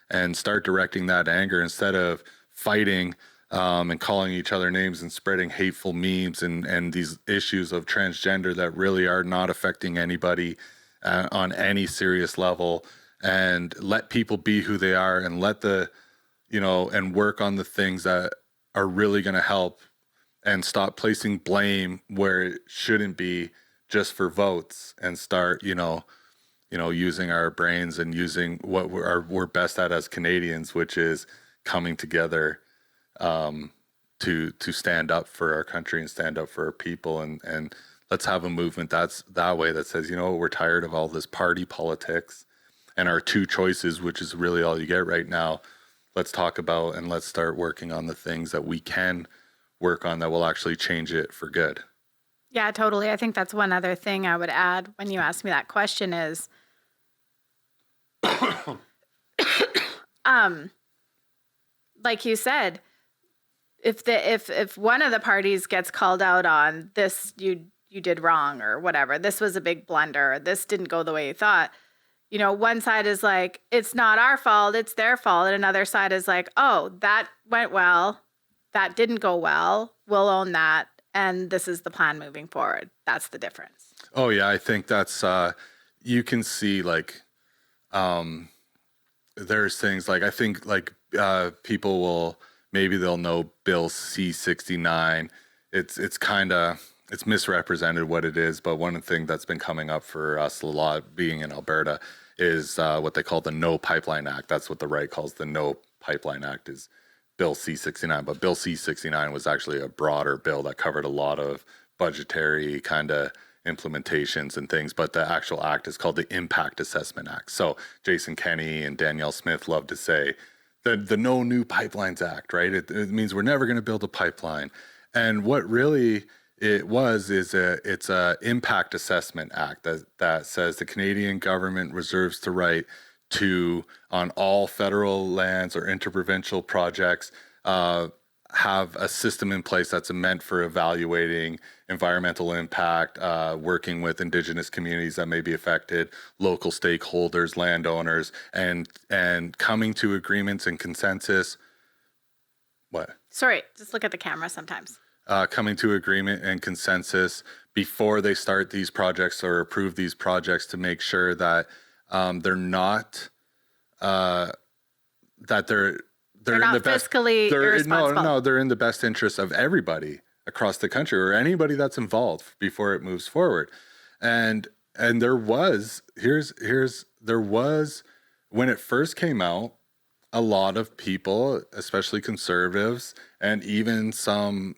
and start directing that anger instead of fighting and calling each other names and spreading hateful memes and these issues of transgender that really are not affecting anybody on any serious level, and let people be who they are and and work on the things that are really going to help and stop placing blame where it shouldn't be just for votes, and start, using our brains and using what we're best at as Canadians, which is coming together to stand up for our country and stand up for our people, and let's have a movement that says, we're tired of all this party politics and our two choices, which is really all you get right now. Let's talk about and let's start working on the things that we can work on that will actually change it for good. Yeah, totally. I think that's one other thing I would add when you ask me that question is, like you said, if one of the parties gets called out on this, you did wrong or whatever, this was a big blunder, or this didn't go the way you thought, one side is like, it's not our fault, it's their fault. And another side is like, oh, that went well, that didn't go well, we'll own that, and this is the plan moving forward. That's the difference. Oh yeah, I think that's you can see like there's things like, I think like people will, maybe they'll know Bill C-69. It's misrepresented what it is, but one thing that's been coming up for us a lot being in Alberta is what they call the No Pipeline Act. That's what the right calls the No Pipeline Act, is Bill C-69. But Bill C-69 was actually a broader bill that covered a lot of budgetary kind of implementations and things, but the actual act is called the Impact Assessment Act. So Jason Kenney and Danielle Smith love to say the No New Pipelines Act, right? It means we're never going to build a pipeline. And what really it's a Impact Assessment Act that says the Canadian government reserves the right to, on all federal lands or interprovincial projects, have a system in place that's meant for evaluating environmental impact, working with Indigenous communities that may be affected, local stakeholders, landowners, and coming to agreements and consensus. What? Sorry, just look at the camera sometimes. Coming to agreement and consensus before they start these projects or approve these projects to make sure that they're not that they're not in the best, fiscally irresponsible. No, they're in the best interest of everybody across the country or anybody that's involved before it moves forward. And there was when it first came out, a lot of people, especially conservatives and even some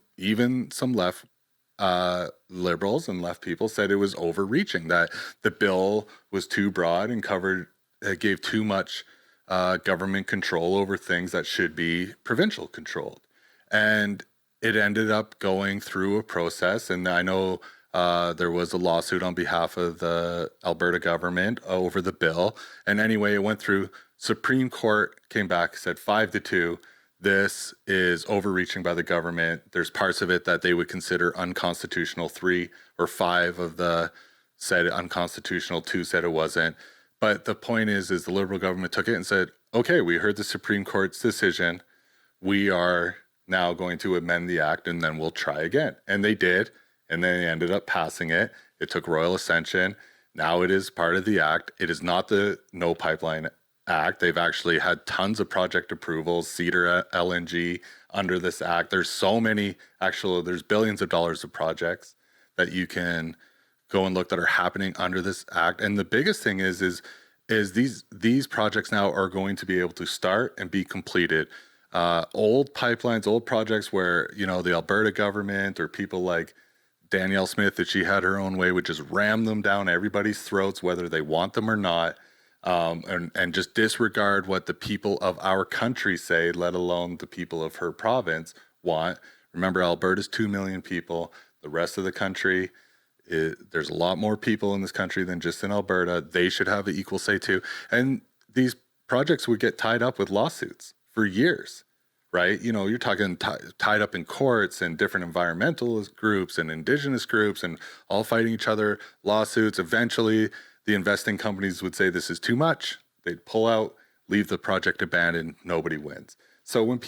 left liberals and left people, said it was overreaching, that the bill was too broad and gave too much government control over things that should be provincial controlled. And it ended up going through a process. And I know there was a lawsuit on behalf of the Alberta government over the bill. And anyway, it went through. Supreme Court came back, said 5-2. This is overreaching by the government. There's parts of it that they would consider unconstitutional. 3 or 5 of the said unconstitutional. 2 said it wasn't. But the point is the Liberal government took it and said, okay, we heard the Supreme Court's decision. We are now going to amend the act and then we'll try again. And they did. And then they ended up passing it. It took royal assent. Now it is part of the act. It is not the No Pipeline Act. They've actually had tons of project approvals, Cedar LNG under this act. There's so many, there's billions of dollars of projects that you can go and look that are happening under this act. And the biggest thing is these projects now are going to be able to start and be completed. Old pipelines, old projects where, the Alberta government or people like Danielle Smith, if she had her own way, would just ram them down everybody's throats, whether they want them or not. And just disregard what the people of our country say, let alone the people of her province want. Remember, Alberta's 2 million people. The rest of the country, there's a lot more people in this country than just in Alberta. They should have an equal say too. And these projects would get tied up with lawsuits for years, right? You're talking tied up in courts and different environmentalist groups and Indigenous groups and all fighting each other, lawsuits. Eventually, the investing companies would say this is too much. They'd pull out, leave the project abandoned, nobody wins. So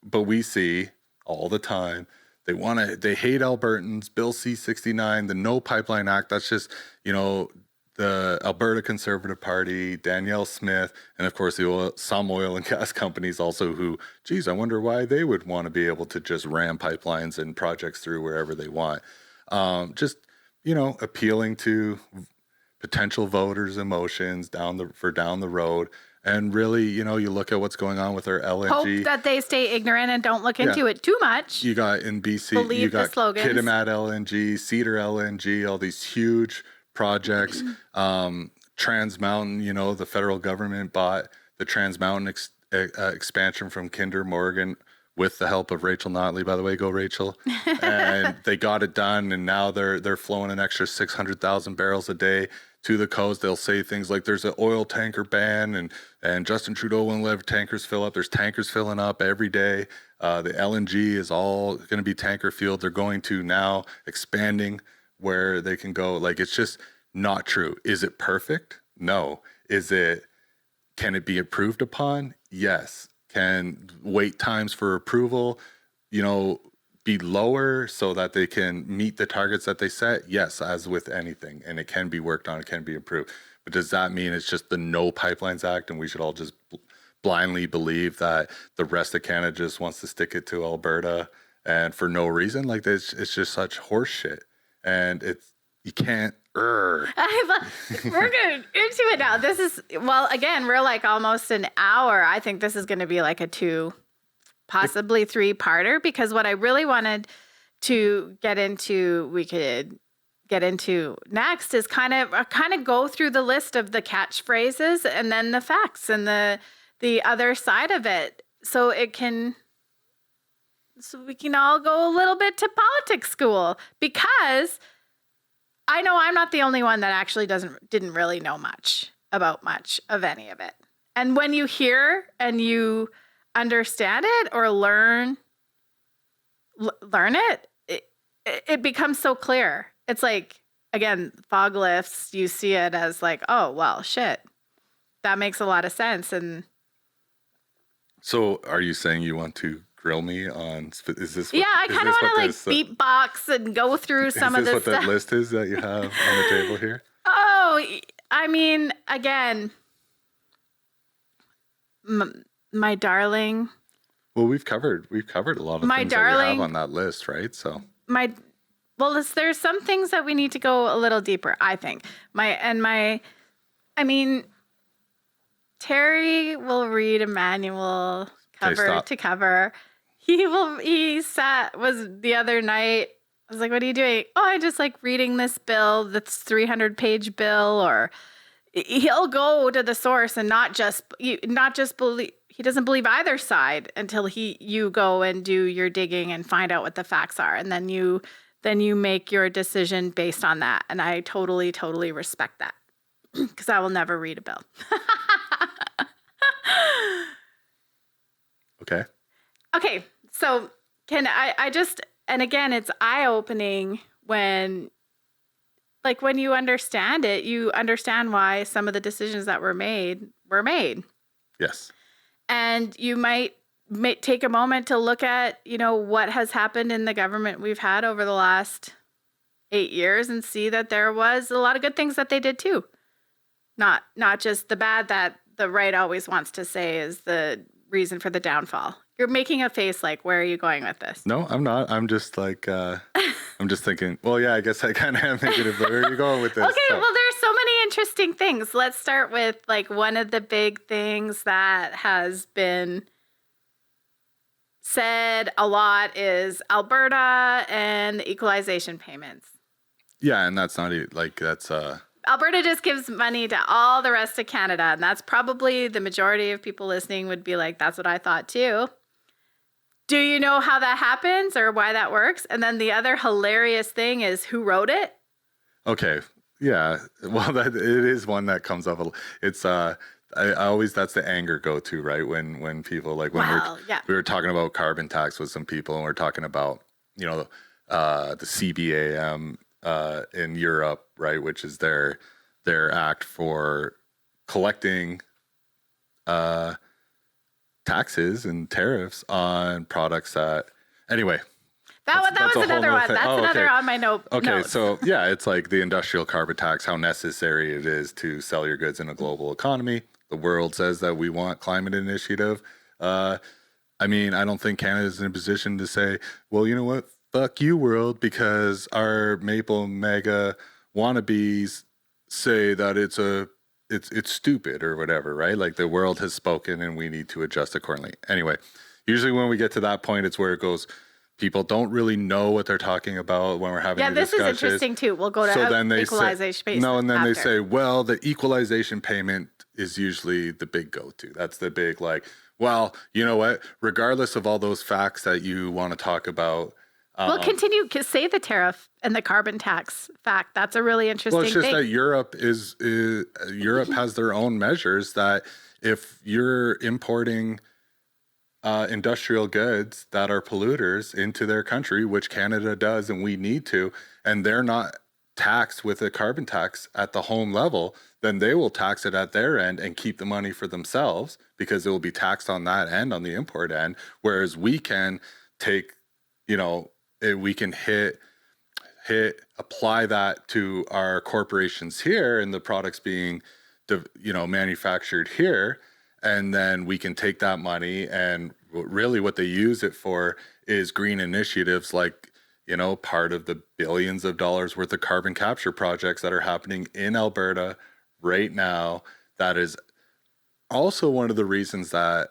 but we see all the time, they hate Albertans, Bill C-69, the No Pipeline Act, that's just, the Alberta Conservative Party, Danielle Smith, and of course some oil and gas companies also who, geez, I wonder why they would want to be able to just ram pipelines and projects through wherever they want. Appealing to potential voters' emotions down the road. And really, you look at what's going on with our LNG. Hope that they stay ignorant and don't look into it too much. You got in BC, Believe you got Kitimat LNG, Cedar LNG, all these huge projects. Trans Mountain, the federal government bought the Trans Mountain expansion from Kinder Morgan with the help of Rachel Notley, by the way, go Rachel. And they got it done, and now they're flowing an extra 600,000 barrels a day to the coast. They'll say things like there's an oil tanker ban and Justin Trudeau won't let tankers fill up. There's tankers filling up every day. The LNG is all going to be tanker fueled. They're going to now expanding where they can go. Like, it's just not true. Is it perfect? No. Can it be improved upon? Yes. Can wait times for approval, be lower so that they can meet the targets that they set? Yes, as with anything. And it can be worked on, it can be improved. But does that mean it's just the No Pipelines Act and we should all just blindly believe that the rest of Canada just wants to stick it to Alberta and for no reason? Like, it's just such horse shit. And you can't. We're going into it now. This is, again, we're like almost an hour. I think this is going to be like a 2, possibly 3-parter, because what I really wanted to get into, we could get into next, is kind of go through the list of the catchphrases and then the facts and the other side of it. So we can all go a little bit to politics school, because I know I'm not the only one that actually didn't really know much of any of it. And when you hear and you understand it or learn learn it becomes so clear. It's like, again, fog lifts, you see it as like, oh, well, shit. That makes a lot of sense. And so are you saying you want to grill me on, is this what, yeah, I kind of want to like this, beatbox and go through some of this this what stuff. that list is that you have on the table here? Oh, I mean, again, my darling. Well, we've covered a lot of My things that you darling, have on that list, right? So there's some things that we need to go a little deeper, I think. I mean, Terry will read a manual cover to cover. Was the other night, I was like, what are you doing? Oh, I just like reading this bill that's 300-page bill, or he'll go to the source and not just believe. He doesn't believe either side until you go and do your digging and find out what the facts are, and then you make your decision based on that. And I totally respect that, because I will never read a bill. Okay. So and again, it's eye-opening when you understand it, you understand why some of the decisions that were made. Yes. And you might take a moment to look at, what has happened in the government we've had over the last 8 years and see that there was a lot of good things that they did too. Not just the bad that the right always wants to say is the reason for the downfall. You're making a face like, where are you going with this? No, I'm not. I'm just like, I'm just thinking, well, yeah, I guess I kind of am thinking, where are you going with this? Okay, well, there's so many interesting things. Let's start with like one of the big things that has been said a lot is Alberta and the equalization payments. Yeah, and that's not like that's Alberta just gives money to all the rest of Canada, and that's probably the majority of people listening would be like, that's what I thought too. Do you know how that happens or why that works? And then the other hilarious thing is who wrote it? Okay. Yeah. Well, it is one that comes up. It's I always, that's the anger go to, right? When people like, when we were talking about carbon tax with some people, and we're talking about, the CBAM in Europe, right? Which is their act for collecting taxes and tariffs on products that, anyway. That was another one. That's another on my note. Okay, notes. So yeah, it's like the industrial carbon tax, how necessary it is to sell your goods in a global economy. The world says that we want climate initiative. I don't think Canada's in a position to say, well, you know what? Fuck you, world, because our maple mega wannabes say that it's stupid or whatever, right? Like the world has spoken and we need to adjust accordingly. Anyway, usually when we get to that point, it's where it goes, people don't really know what they're talking about when we're having a discussion. Yeah, this is interesting too. We'll go to equalization payment. No, and then they say, well, the equalization payment is usually the big go-to. That's the big like, well, you know what? Regardless of all those facts that you want to talk about, we'll continue to say the tariff and the carbon tax fact. That's a really interesting thing. Well, it's just that Europe has their own measures that if you're importing industrial goods that are polluters into their country, which Canada does and we need to, and they're not taxed with a carbon tax at the home level, then they will tax it at their end and keep the money for themselves because it will be taxed on that end, on the import end. Whereas we can take, we can apply that to our corporations here and the products being, manufactured here. And then we can take that money and really what they use it for is green initiatives like, part of the billions of dollars worth of carbon capture projects that are happening in Alberta right now. That is also one of the reasons that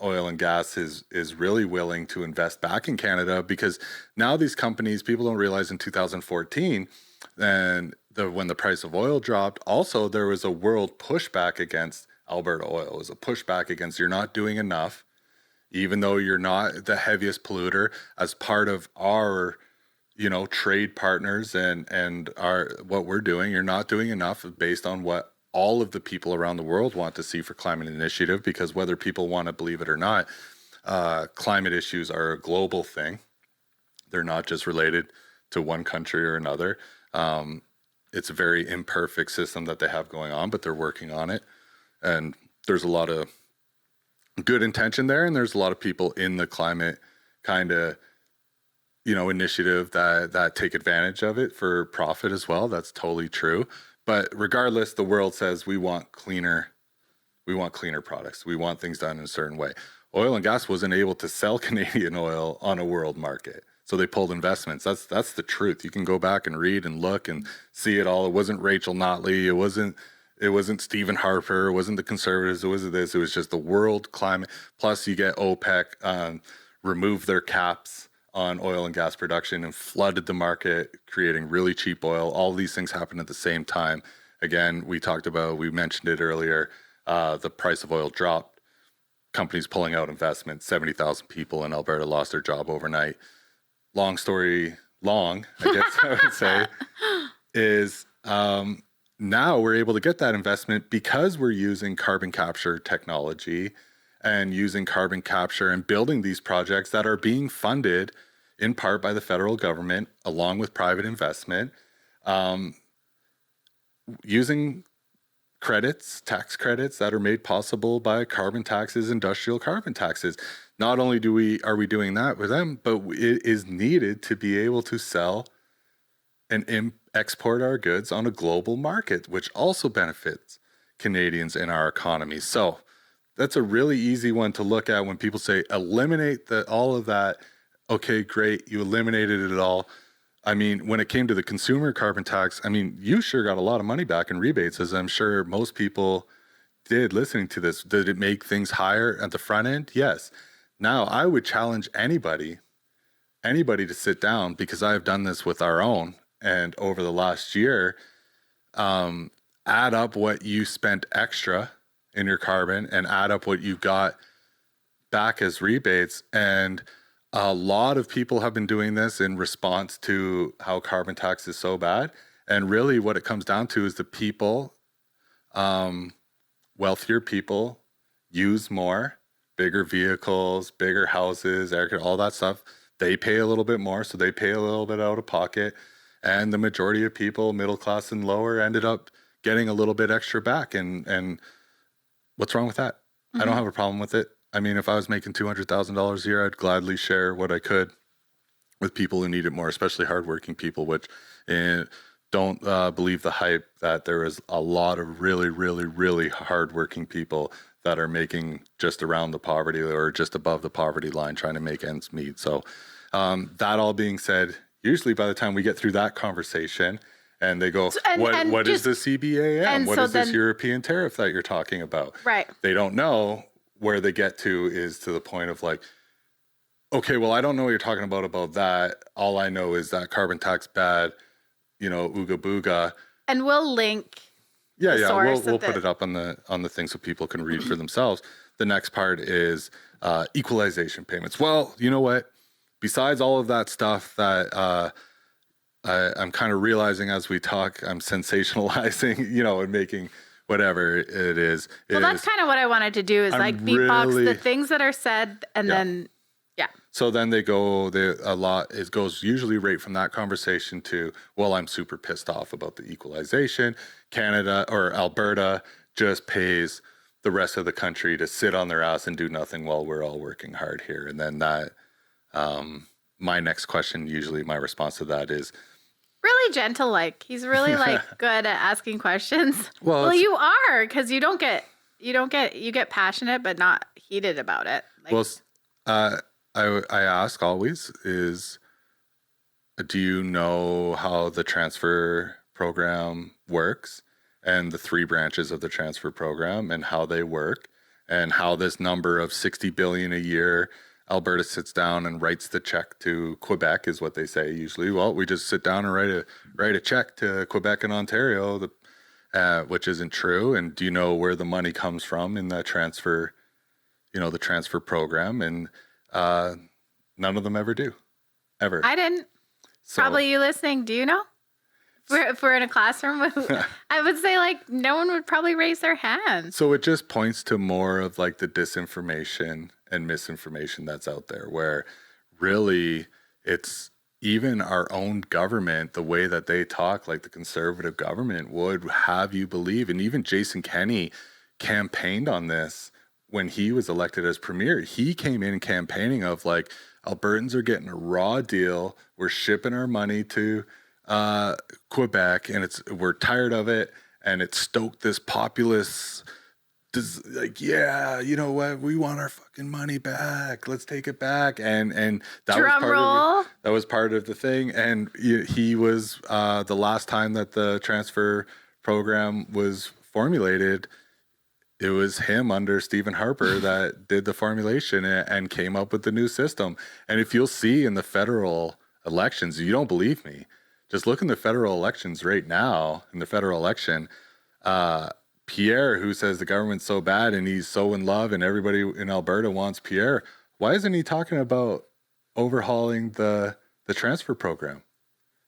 oil and gas is really willing to invest back in Canada, because now these companies, people don't realize in 2014, when the price of oil dropped, also there was a world pushback against Alberta oil. It was a pushback against you're not doing enough, even though you're not the heaviest polluter, as part of our, trade partners and what we're doing. You're not doing enough based on what all of the people around the world want to see for climate initiative, because whether people want to believe it or not, climate issues are a global thing. They're not just related to one country or another. It's a very imperfect system that they have going on, but they're working on it. And there's a lot of good intention there. And there's a lot of people in the climate kind of, initiative that take advantage of it for profit as well. That's totally true. But regardless, the world says we want cleaner products. We want things done in a certain way. Oil and gas wasn't able to sell Canadian oil on a world market. So they pulled investments. That's the truth. You can go back and read and look and see it all. It wasn't Rachel Notley. It wasn't Stephen Harper. It wasn't the Conservatives. It wasn't this. It was just the world climate. Plus, you get OPEC remove their caps on oil and gas production and flooded the market, creating really cheap oil. All these things happened at the same time. Again, we mentioned it earlier. The price of oil dropped. Companies pulling out investments. 70,000 people in Alberta lost their job overnight. Long story long, I guess I would say, is now we're able to get that investment because we're using carbon capture technology and using carbon capture and building these projects that are being funded in part by the federal government along with private investment, using credits, tax credits that are made possible by carbon taxes, industrial carbon taxes. Not only are we doing that with them, but it is needed to be able to sell and export our goods on a global market, which also benefits Canadians in our economy. So that's a really easy one to look at when people say eliminate all of that. Okay, great, you eliminated it all. I mean, when it came to the consumer carbon tax, I mean, you sure got a lot of money back in rebates, as I'm sure most people did listening to this. Did it make things higher at the front end? Yes. Now, I would challenge anybody to sit down, because I've done this with our own, and over the last year, add up what you spent extra in your carbon and add up what you got back as rebates. And a lot of people have been doing this in response to how carbon tax is so bad. And really what it comes down to is the people, wealthier people, use more, bigger vehicles, bigger houses, all that stuff. They pay a little bit more, so they pay a little bit out of pocket. And the majority of people, middle class and lower, ended up getting a little bit extra back. And what's wrong with that? Mm-hmm. I don't have a problem with it. I mean, if I was making $200,000 a year, I'd gladly share what I could with people who need it more, especially hardworking people, which don't believe the hype that there is a lot of really, really, really hardworking people that are making just around the poverty or just above the poverty line trying to make ends meet. So that all being said, usually by the time we get through that conversation and they go, what is the CBAM? What is this European tariff that you're talking about? Right. They don't know. Where they get to is to the point of like, okay, well, I don't know what you're talking about that. All I know is that carbon tax bad, ooga booga. And we'll link. Yeah. We'll put it up on the thing so people can read for themselves. The next part is equalization payments. Well, you know what? Besides all of that stuff that I'm kind of realizing as we talk, I'm sensationalizing, and making whatever it is. Well, that's kind of what I wanted to do is beatbox the things that are said and then, yeah. So then it goes usually right from that conversation to, well, I'm super pissed off about the equalization. Canada or Alberta just pays the rest of the country to sit on their ass and do nothing while we're all working hard here. And then that, my next question, usually my response to that is, really gentle, he's really good at asking questions. Well, you are, because you get passionate but not heated about it. I ask always is, do you know how the transfer program works and the three branches of the transfer program and how they work and how this number of 60 billion a year Alberta sits down and writes the check to Quebec is what they say usually. Well, we just sit down and write a check to Quebec and Ontario, which isn't true. And do you know where the money comes from in the transfer, the transfer program? And none of them ever do, ever. I didn't. So, probably you listening. Do you know? If we're in a classroom, I would say no one would probably raise their hand. So it just points to more of the disinformation and misinformation that's out there, where really it's even our own government, the way that they talk, like the conservative government would have you believe, and even Jason Kenney campaigned on this when he was elected as premier. He came in campaigning of like, Albertans are getting a raw deal. We're shipping our money to Quebec, and we're tired of it, and it stoked this populist. Like, yeah, you know what? We want our fucking money back. Let's take it back. And that was Drum part roll. of that was part of the thing. And he was the last time that the transfer program was formulated. It was him under Stephen Harper that did the formulation and came up with the new system. And if you'll see in the federal elections, you don't believe me, just look in the federal elections right now, in the federal election, Pierre, who says the government's so bad and he's so in love and everybody in Alberta wants Pierre, why isn't he talking about overhauling the transfer program?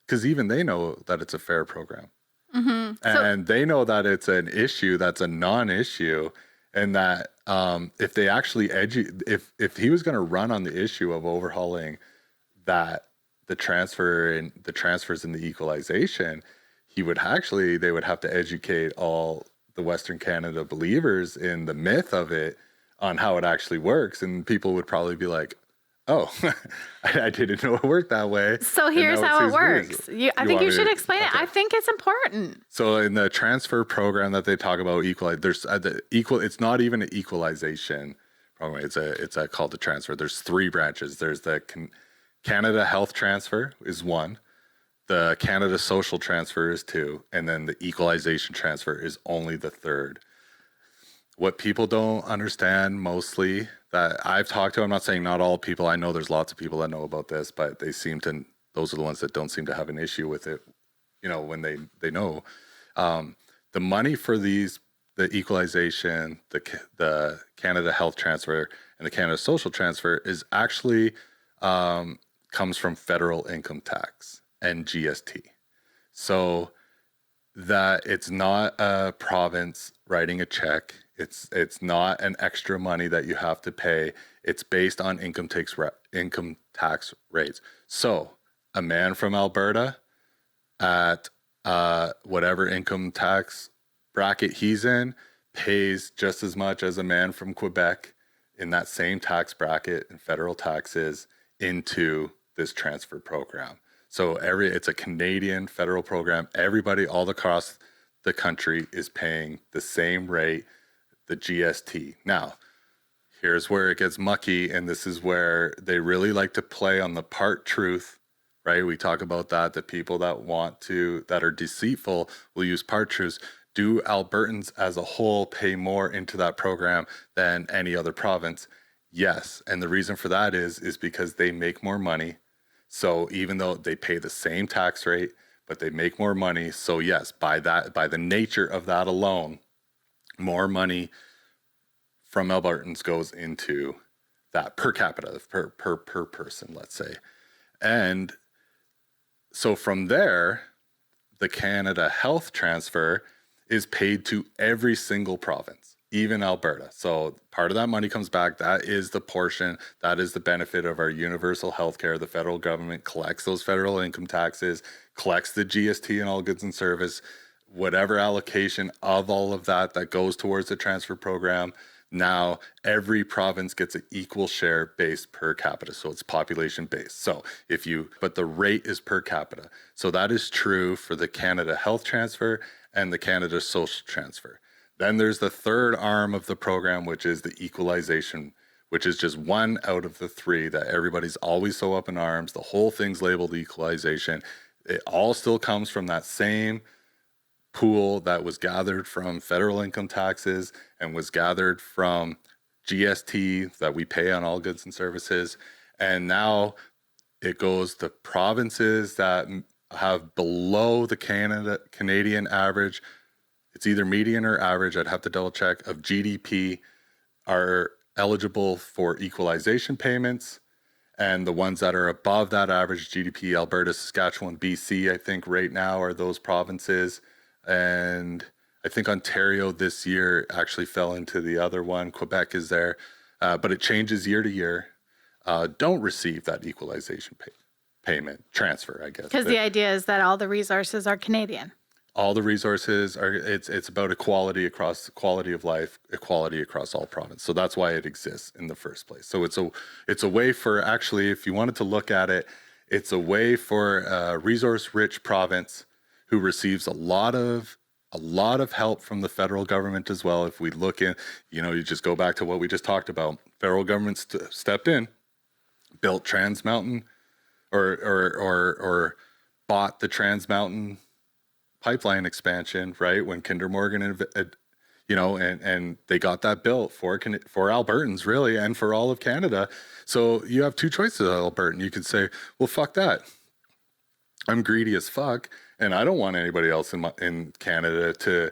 Because even they know that it's a fair program. Mm-hmm. And they know that it's an issue that's a non-issue, and that if they actually if he was going to run on the issue of overhauling that the transfers and the equalization, they would have to educate all the Western Canada believers in the myth of it on how it actually works, and people would probably be like, oh, I didn't know it worked that way. So here's how it works. I think you should explain it. I think it's important. So in the transfer program that they talk about, it's not even an equalization program. It's called the transfer. There's three branches. There's the Canada Health Transfer is one. The Canada Social Transfer is two. And then the equalization transfer is only the third. What people don't understand mostly that I've talked to, I'm not saying not all people, I know there's lots of people that know about this, but those are the ones that don't seem to have an issue with it, when they know. The money for the equalization, the Canada Health Transfer, and the Canada Social Transfer is actually comes from federal income tax and GST. So that it's not a province writing a check. It's not an extra money that you have to pay. It's based on income tax rates. So a man from Alberta at whatever income tax bracket he's in pays just as much as a man from Quebec in that same tax bracket and federal taxes into this transfer program. So it's a Canadian federal program. Everybody all across the country is paying the same rate, the GST. Now, here's where it gets mucky, and this is where they really like to play on the part truth, right? We talk about that. The people that are deceitful will use part truths. Do Albertans as a whole pay more into that program than any other province? Yes. And the reason for that is because they make more money. So even though they pay the same tax rate, but they make more money. So yes, by the nature of that alone, more money from Albertans goes into that per capita, per person, let's say. And so from there, the Canada Health Transfer is paid to every single province, even Alberta. So part of that money comes back. That is the portion, that is the benefit of our universal health care. The federal government collects those federal income taxes, collects the GST and all goods and service, whatever allocation of all of that goes towards the transfer program. Now every province gets an equal share based per capita. So it's population based. But the rate is per capita. So that is true for the Canada Health Transfer and the Canada Social Transfer. Then there's the third arm of the program, which is the equalization, which is just one out of the three that everybody's always so up in arms. The whole thing's labeled equalization. It all still comes from that same pool that was gathered from federal income taxes and was gathered from GST that we pay on all goods and services. And now it goes to provinces that have below the Canadian average. It's either median or average, I'd have to double check, of GDP are eligible for equalization payments. And the ones that are above that average GDP, Alberta, Saskatchewan, BC, I think right now are those provinces. And I think Ontario this year actually fell into the other one. Quebec is there, but it changes year to year. Don't receive that equalization payment. payment transfer, I guess. Because the idea is that all the resources are Canadian. All the resources are, it's about quality of life, equality across all provinces. So that's why it exists in the first place. So it's a way for, actually, if you wanted to look at it, it's a way for a resource-rich province who receives a lot of help from the federal government as well. If we look in, you just go back to what we just talked about. Federal government stepped in, built Trans Mountain, or bought the Trans Mountain pipeline expansion, right? When Kinder Morgan, and they got that built for Albertans, really, and for all of Canada. So you have two choices, Albertan. You could say, well, fuck that. I'm greedy as fuck, and I don't want anybody else in Canada to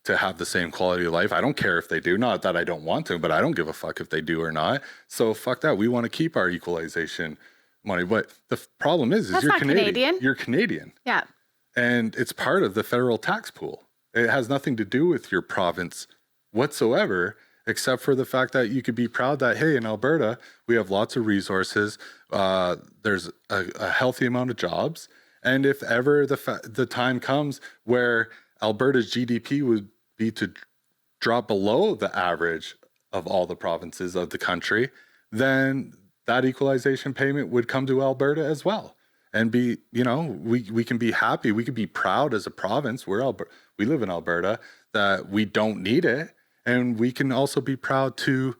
have the same quality of life. I don't care if they do. Not that I don't want to, but I don't give a fuck if they do or not. So fuck that. We want to keep our equalization money. But the problem is you're Canadian. You're Canadian. Yeah. And it's part of the federal tax pool. It has nothing to do with your province whatsoever, except for the fact that you could be proud that, hey, in Alberta, we have lots of resources. There's a healthy amount of jobs. And if ever the time comes where Alberta's GDP would be to drop below the average of all the provinces of the country, then that equalization payment would come to Alberta as well. And be, we can be happy. We can be proud as a province. We live in Alberta, that we don't need it. And we can also be proud to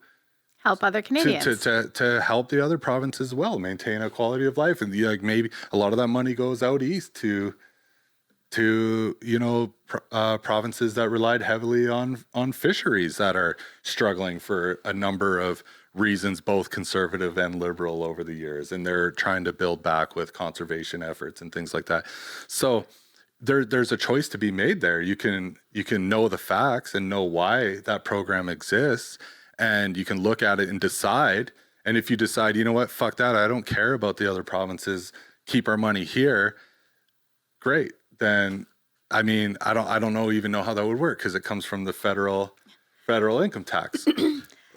help other Canadians. To help the other provinces as well, maintain a quality of life. And maybe a lot of that money goes out east to provinces that relied heavily on fisheries that are struggling for a number of reasons, both conservative and liberal over the years, and they're trying to build back with conservation efforts and things like that. So there's a choice to be made there. You can know the facts and know why that program exists, and you can look at it and decide. And if you decide, you know what, fuck that, I don't care about the other provinces, keep our money here, great. Then I don't even know how that would work, because it comes from the federal income tax.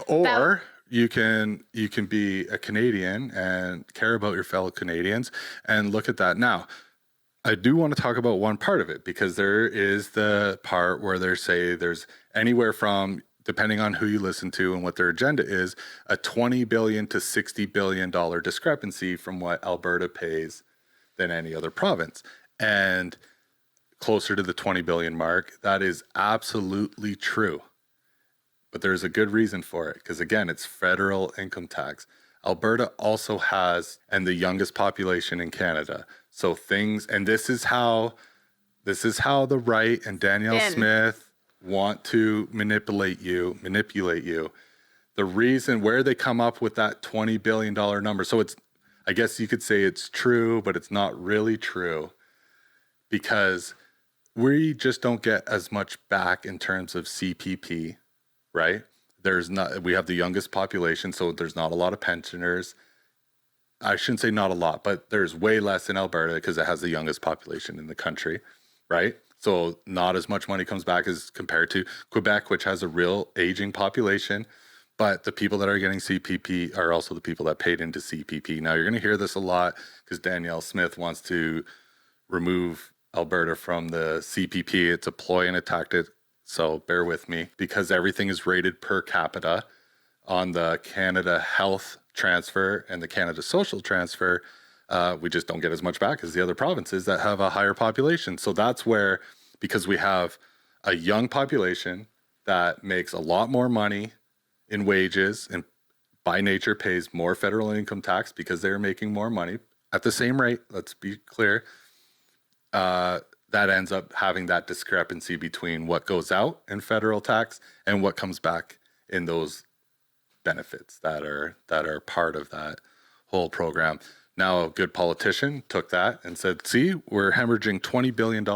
Or you can be a Canadian and care about your fellow Canadians and look at that. Now, I do want to talk about one part of it, because there is the part where they say there's anywhere from, depending on who you listen to and what their agenda is, a $20 billion to $60 billion discrepancy from what Alberta pays than any other province. And closer to the 20 billion mark, that is absolutely true. But there's a good reason for it, because again, it's federal income tax. Alberta also has, and the youngest population in Canada. So this is how the right and Danielle Smith want to manipulate you. The reason where they come up with that $20 billion number. So I guess you could say it's true, but it's not really true, because we just don't get as much back in terms of CPP. Right? We have the youngest population, so there's not a lot of pensioners. I shouldn't say not a lot, but there's way less in Alberta because it has the youngest population in the country, right? So not as much money comes back as compared to Quebec, which has a real aging population. But the people that are getting CPP are also the people that paid into CPP. Now, you're going to hear this a lot because Danielle Smith wants to remove Alberta from the CPP. It's a ploy and a tactic. So bear with me, because everything is rated per capita on the Canada Health transfer and the Canada Social transfer. We just don't get as much back as the other provinces that have a higher population. So that's where, because we have a young population that makes a lot more money in wages and by nature pays more federal income tax because they're making more money at the same rate, let's be clear, that ends up having that discrepancy between what goes out in federal tax and what comes back in those benefits that are part of that whole program. Now, a good politician took that and said, see, we're hemorrhaging $20 billion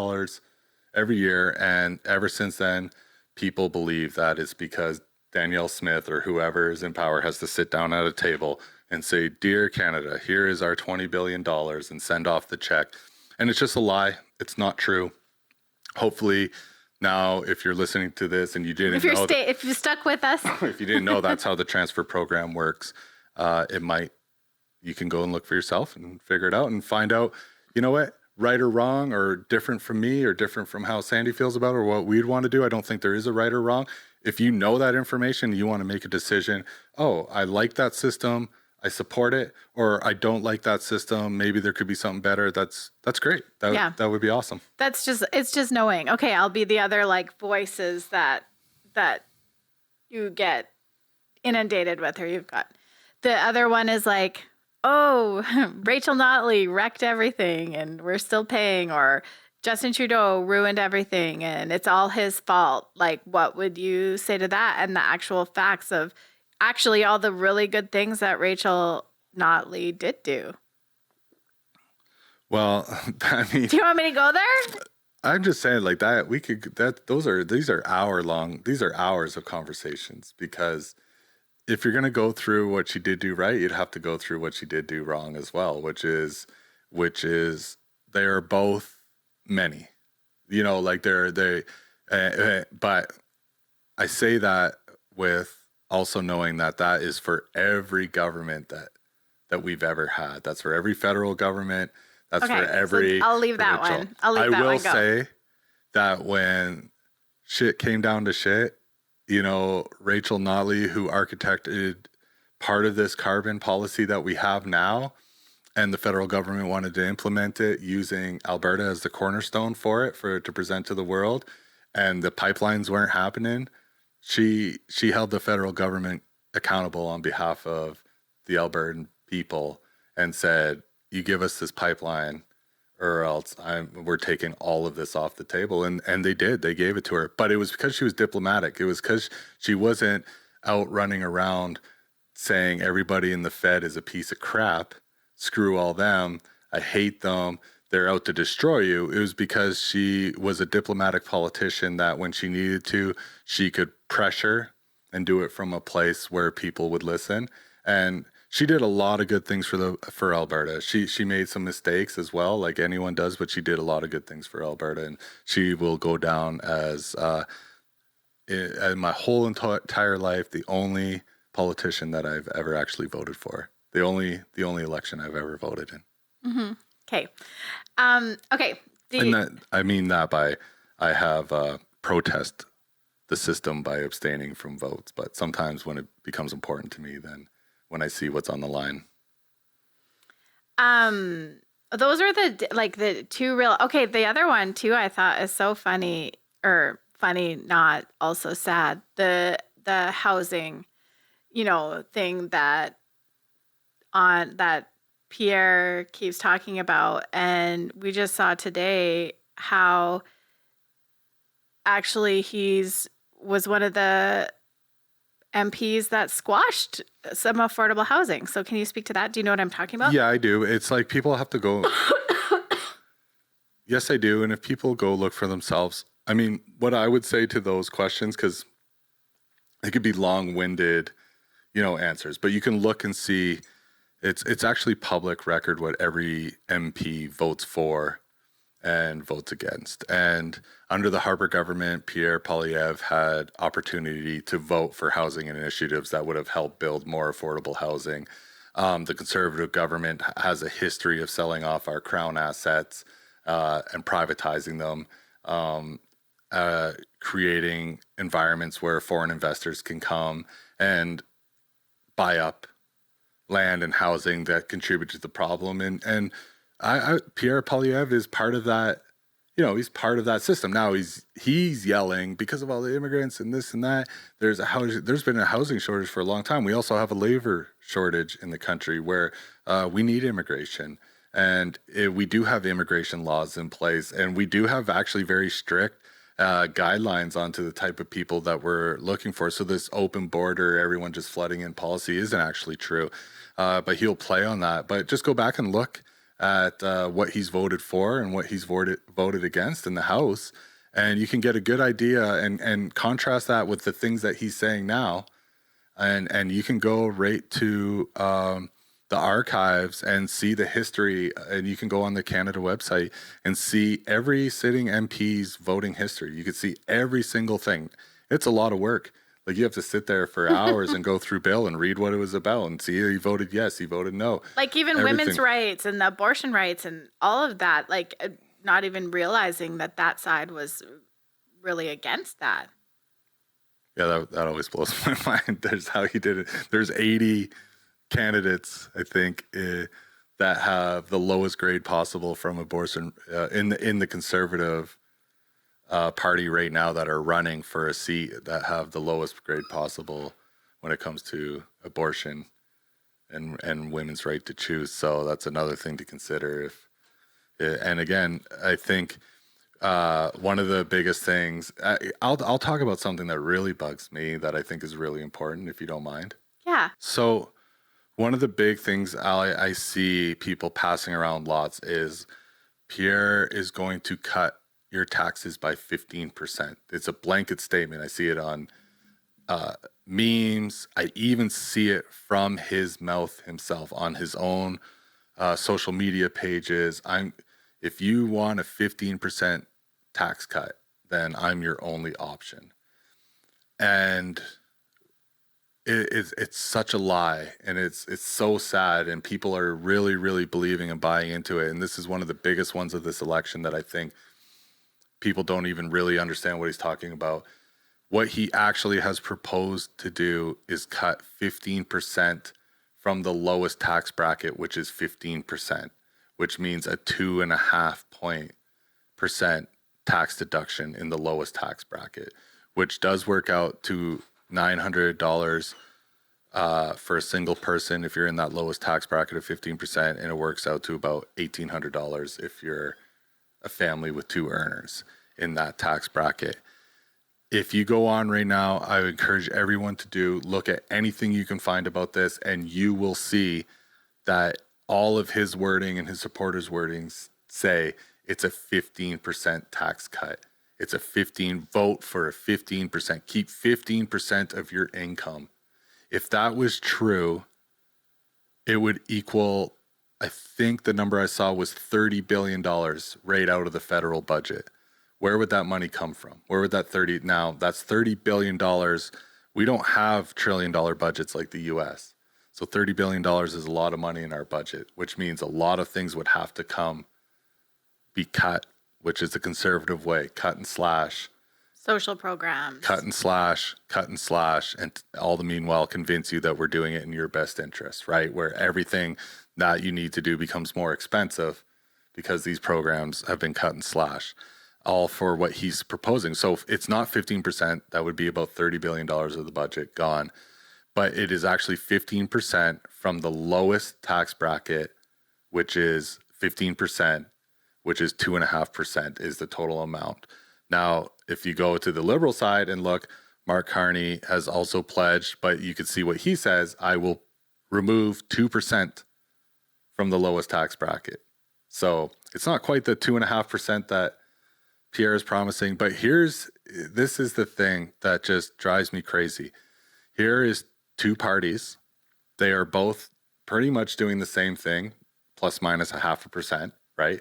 every year. And ever since then, people believe that it's because Danielle Smith or whoever is in power has to sit down at a table and say, dear Canada, here is our $20 billion and send off the check. And it's just a lie. It's not true. Hopefully now, if you're listening to this and you didn't know, if you stuck with us, if you didn't know that's how the transfer program works, it might you can go and look for yourself and figure it out and find out, you know what, right or wrong or different from me or different from how Sandy feels about it or what we'd want to do. I don't think there is a right or wrong. If you know that information, you want to make a decision. Oh, I like that system. I support it, or I don't like that system. Maybe there could be something better. That's great. That would be awesome. It's just knowing, okay, I'll be the other like voices that you get inundated with, or you've got. The other one is like, oh, Rachel Notley wrecked everything and we're still paying, or Justin Trudeau ruined everything and it's all his fault. Like, what would you say to that? And the actual facts of actually all the really good things that Rachel Notley did do. Well, I mean, do you want me to go there? I'm just saying like that we could, these are hours of conversations, because if you're going to go through what she did do right, you'd have to go through what she did do wrong as well, which is they are both many, you know, like but I say that with also knowing that is for every government that we've ever had. That's for every federal government. That's for every. So I'll leave that one. I will say that when shit came down to shit, you know, Rachel Notley, who architected part of this carbon policy that we have now, and the federal government wanted to implement it using Alberta as the cornerstone for it to present to the world, and the pipelines weren't happening. She held the federal government accountable on behalf of the Albertan people and said, you give us this pipeline or else we're taking all of this off the table. And they did. They gave it to her. But it was because she was diplomatic. It was because she wasn't out running around saying everybody in the Fed is a piece of crap. Screw all them. I hate them. They're out to destroy you. It was because she was a diplomatic politician that when she needed to, she could pressure and do it from a place where people would listen. And she did a lot of good things for Alberta. She made some mistakes as well, like anyone does, but she did a lot of good things for Alberta. And she will go down as, in my whole entire life, the only politician that I've ever actually voted for. The only election I've ever voted in. Mm-hmm. Okay. Okay. And that, I mean that by, I have protest the system by abstaining from votes. But sometimes when it becomes important to me, then when I see what's on the line. Those are the two real, okay. The other one too, I thought is so funny, or funny, not also sad. The housing, you know, thing that Pierre keeps talking about. And we just saw today how actually was one of the MPs that squashed some affordable housing. So can you speak to that? Do you know what I'm talking about? Yeah, I do. It's like people have to go. Yes, I do. And if people go look for themselves, I mean, what I would say to those questions, because it could be long-winded, you know, answers, but you can look and see. It's actually public record what every MP votes for and votes against. And under the Harper government, Pierre Poilievre had opportunity to vote for housing initiatives that would have helped build more affordable housing. The Conservative government has a history of selling off our crown assets and privatizing them, creating environments where foreign investors can come and buy up land and housing that contribute to the problem. And Pierre Poilievre is part of that, you know, he's part of that system. Now he's yelling because of all the immigrants and this and that. There's been a housing shortage for a long time. We also have a labor shortage in the country where we need immigration. And we do have immigration laws in place, and we do have actually very strict guidelines onto the type of people that we're looking for. So this open border, everyone just flooding in policy isn't actually true. But he'll play on that. But just go back and look at what he's voted for and what he's voted against in the House. And you can get a good idea and contrast that with the things that he's saying now. And you can go right to the archives and see the history. And you can go on the Canada website and see every sitting MP's voting history. You can see every single thing. It's a lot of work. Like you have to sit there for hours and go through bill and read what it was about and see he voted yes, he voted no. Like even women's rights and the abortion rights and all of that, like not even realizing that side was really against that. Yeah, that always blows my mind. There's how he did it. There's 80 candidates, I think, that have the lowest grade possible from abortion in the conservative party right now that are running for a seat that have the lowest grade possible when it comes to abortion and women's right to choose. So that's another thing to consider. And again, I think one of the biggest things, I'll talk about something that really bugs me that I think is really important, if you don't mind. Yeah. So one of the big things I see people passing around lots is Pierre is going to cut your taxes by 15%. It's a blanket statement. I see it on memes. I even see it from his mouth himself on his own social media pages. If you want a 15% tax cut, then I'm your only option. And it's such a lie, and it's so sad, and people are really, really believing and buying into it. And this is one of the biggest ones of this election that I think people don't even really understand what he's talking about. What he actually has proposed to do is cut 15% from the lowest tax bracket, which is 15%, which means a 2.5% tax deduction in the lowest tax bracket, which does work out to $900 for a single person if you're in that lowest tax bracket of 15%, and it works out to about $1,800 if you're a family with two earners in that tax bracket. If you go on right now, I would encourage everyone to look at anything you can find about this, and you will see that all of his wording and his supporters' wordings say it's a 15% tax cut. It's a vote for a 15%. Keep 15% of your income. If that was true, it would equal, I think the number I saw was $30 billion right out of the federal budget. Where would that money come from? Where would that now that's $30 billion. We don't have $1 trillion budgets like the US. So $30 billion is a lot of money in our budget, which means a lot of things would have to be cut, which is the conservative way, cut and slash. Social programs. Cut and slash, and all the meanwhile convince you that we're doing it in your best interest, right? Where everything that you need to do becomes more expensive because these programs have been cut and slashed, all for what he's proposing. So if it's not 15%, that would be about $30 billion of the budget gone. But it is actually 15% from the lowest tax bracket, which is 15%, which is 2.5% is the total amount. Now, if you go to the liberal side and look, Mark Carney has also pledged, but you can see what he says, I will remove 2% from the lowest tax bracket. So it's not quite the 2.5% that Pierre is promising, but this is the thing that just drives me crazy. Here is two parties. They are both pretty much doing the same thing, plus minus 0.5%, right?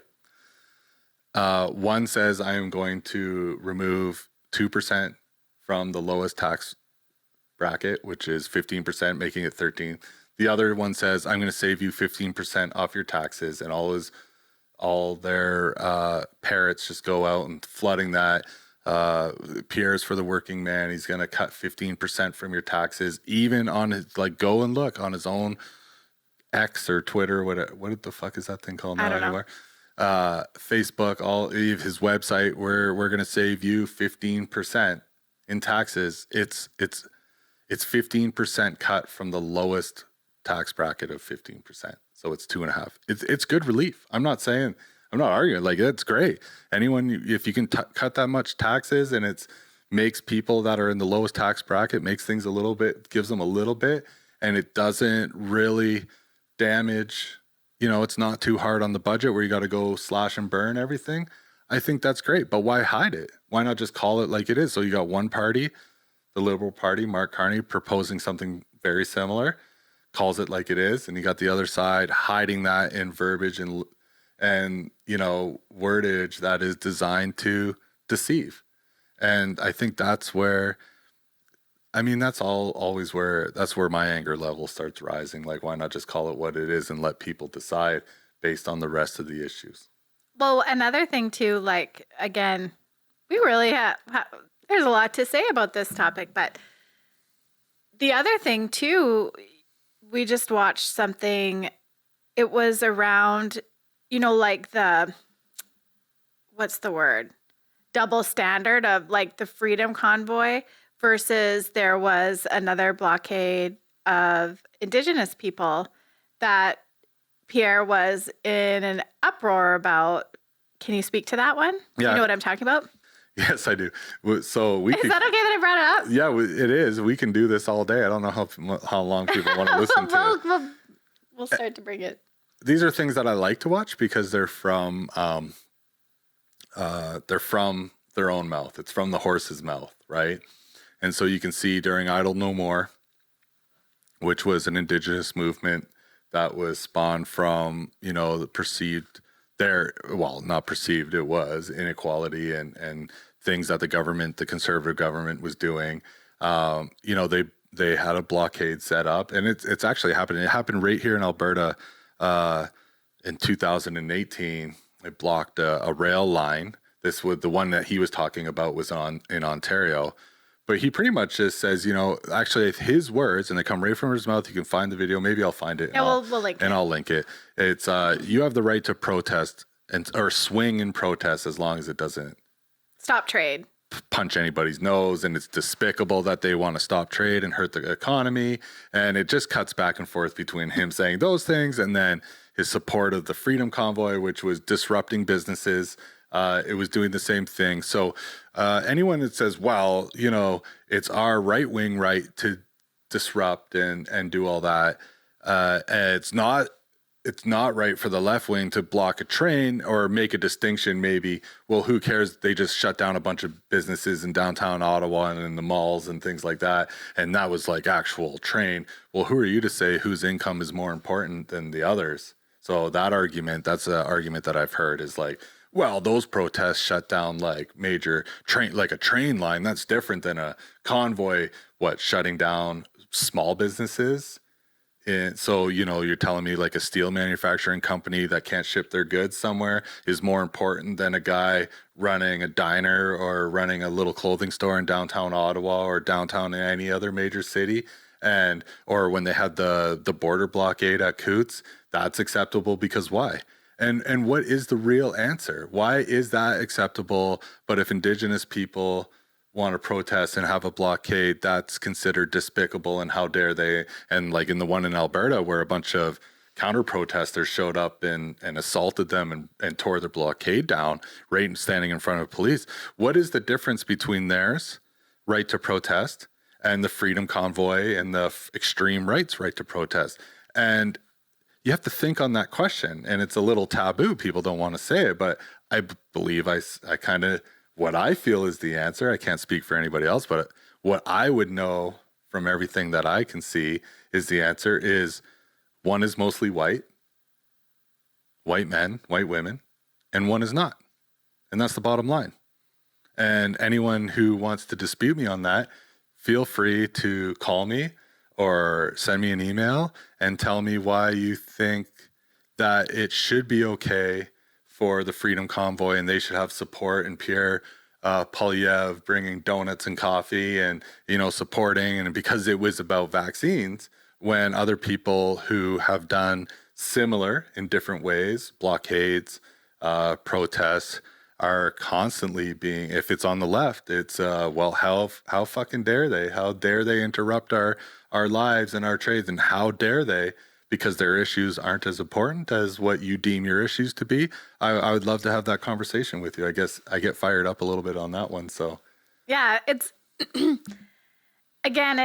One says I am going to remove 2% from the lowest tax bracket, which is 15%, making it 13. The other one says I'm going to save you 15% off your taxes, and all their parrots just go out and flooding that. Pierre's for the working man. He's going to cut 15% from your taxes, even on his, go and look on his own X or Twitter. What the fuck is that thing called now anymore? Facebook, all his website, where we're going to save you 15% in taxes. It's 15% cut from the lowest tax bracket of 15%. So it's 2.5. It's good relief. I'm not arguing. That's great. Anyone, if you can cut that much taxes, and it makes people that are in the lowest tax bracket, makes things gives them a little bit, and it doesn't really damage. It's not too hard on the budget where you got to go slash and burn everything. I think that's great, but why hide it? Why not just call it like it is? So you got one party, the Liberal Party, Mark Carney, proposing something very similar, calls it like it is, and you got the other side hiding that in verbiage and wordage that is designed to deceive. And I think that's where I mean, that's where my anger level starts rising. Like, why not just call it what it is and let people decide based on the rest of the issues? Well, another thing too, like again, we really have there's a lot to say about this topic, but the other thing too, we just watched something. It was around, like what's the word? Double standard of like the Freedom Convoy versus there was another blockade of Indigenous people that Pierre was in an uproar about. Can you speak to that one? Do Yeah. you know what I'm talking about? Yes, I do. So we Is that okay that I brought it up? Yeah, it is. We can do this all day. I don't know how long people want to listen to. We'll start to bring it. These are things that I like to watch because they're from their own mouth. It's from the horse's mouth, right? And so you can see during Idle No More, which was an Indigenous movement that was spawned from, the perceived not perceived, it was inequality and things that the conservative government was doing. They had a blockade set up, and it's actually happening. It happened right here in Alberta in 2018. It blocked a rail line. This was the one that he was talking about was in Ontario. But he pretty much just says, actually his words, and they come right from his mouth. You can find the video. Maybe I'll find it. Yeah, we'll link it. And I'll link it. It's you have the right to protest or swing in protest as long as it doesn't stop trade, punch anybody's nose, and it's despicable that they want to stop trade and hurt the economy. And it just cuts back and forth between him saying those things and then his support of the Freedom Convoy, which was disrupting businesses. It was doing the same thing. So anyone that says, well, it's our right-wing right to disrupt and do all that, it's not right for the left wing to block a train or make a distinction. Maybe, well, who cares? They just shut down a bunch of businesses in downtown Ottawa and in the malls and things like that. And that was like actual train. Well, who are you to say whose income is more important than the others? So that's an argument that I've heard is like, well, those protests shut down like major train, like a train line. That's different than a convoy, shutting down small businesses. And so, you're telling me like a steel manufacturing company that can't ship their goods somewhere is more important than a guy running a diner or running a little clothing store in downtown Ottawa or downtown in any other major city. Or when they had the border blockade at Coots, that's acceptable because why? And what is the real answer? Why is that acceptable? But if Indigenous people want to protest and have a blockade, that's considered despicable, and how dare they? And like in the one in Alberta where a bunch of counter protesters showed up and assaulted them and tore their blockade down, right, standing in front of police. What is the difference between theirs right to protest and the Freedom Convoy and the extreme right's right to protest? And you have to think on that question, and it's a little taboo. People don't want to say it, but I believe I kind of, what I feel is the answer. I can't speak for anybody else, but what I would know from everything that I can see is the answer is one is mostly white men, white women, and one is not. And that's the bottom line. And anyone who wants to dispute me on that, feel free to call me or send me an email and tell me why you think that it should be okay for the Freedom Convoy and they should have support, and Pierre Polyev bringing donuts and coffee and, supporting, and because it was about vaccines, when other people who have done similar in different ways, blockades, protests, are constantly being, if it's on the left, it's, how fucking dare they? How dare they interrupt our lives and our trades? And how dare they, because their issues aren't as important as what you deem your issues to be? I would love to have that conversation with you. I guess I get fired up a little bit on that one. So, yeah, it's, again,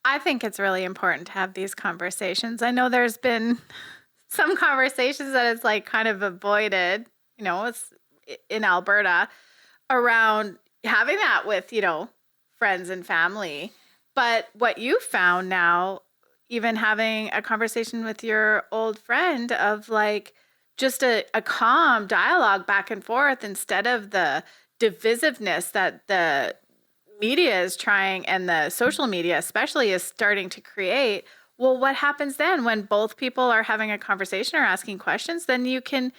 I think it's really important to have these conversations. I know there's been some conversations that it's like kind of avoided, it's in Alberta around having that with, friends and family. But what you found now, even having a conversation with your old friend of like just a calm dialogue back and forth instead of the divisiveness that the media is trying, and the social media especially is starting to create. Well, what happens then when both people are having a conversation or asking questions? Then you can,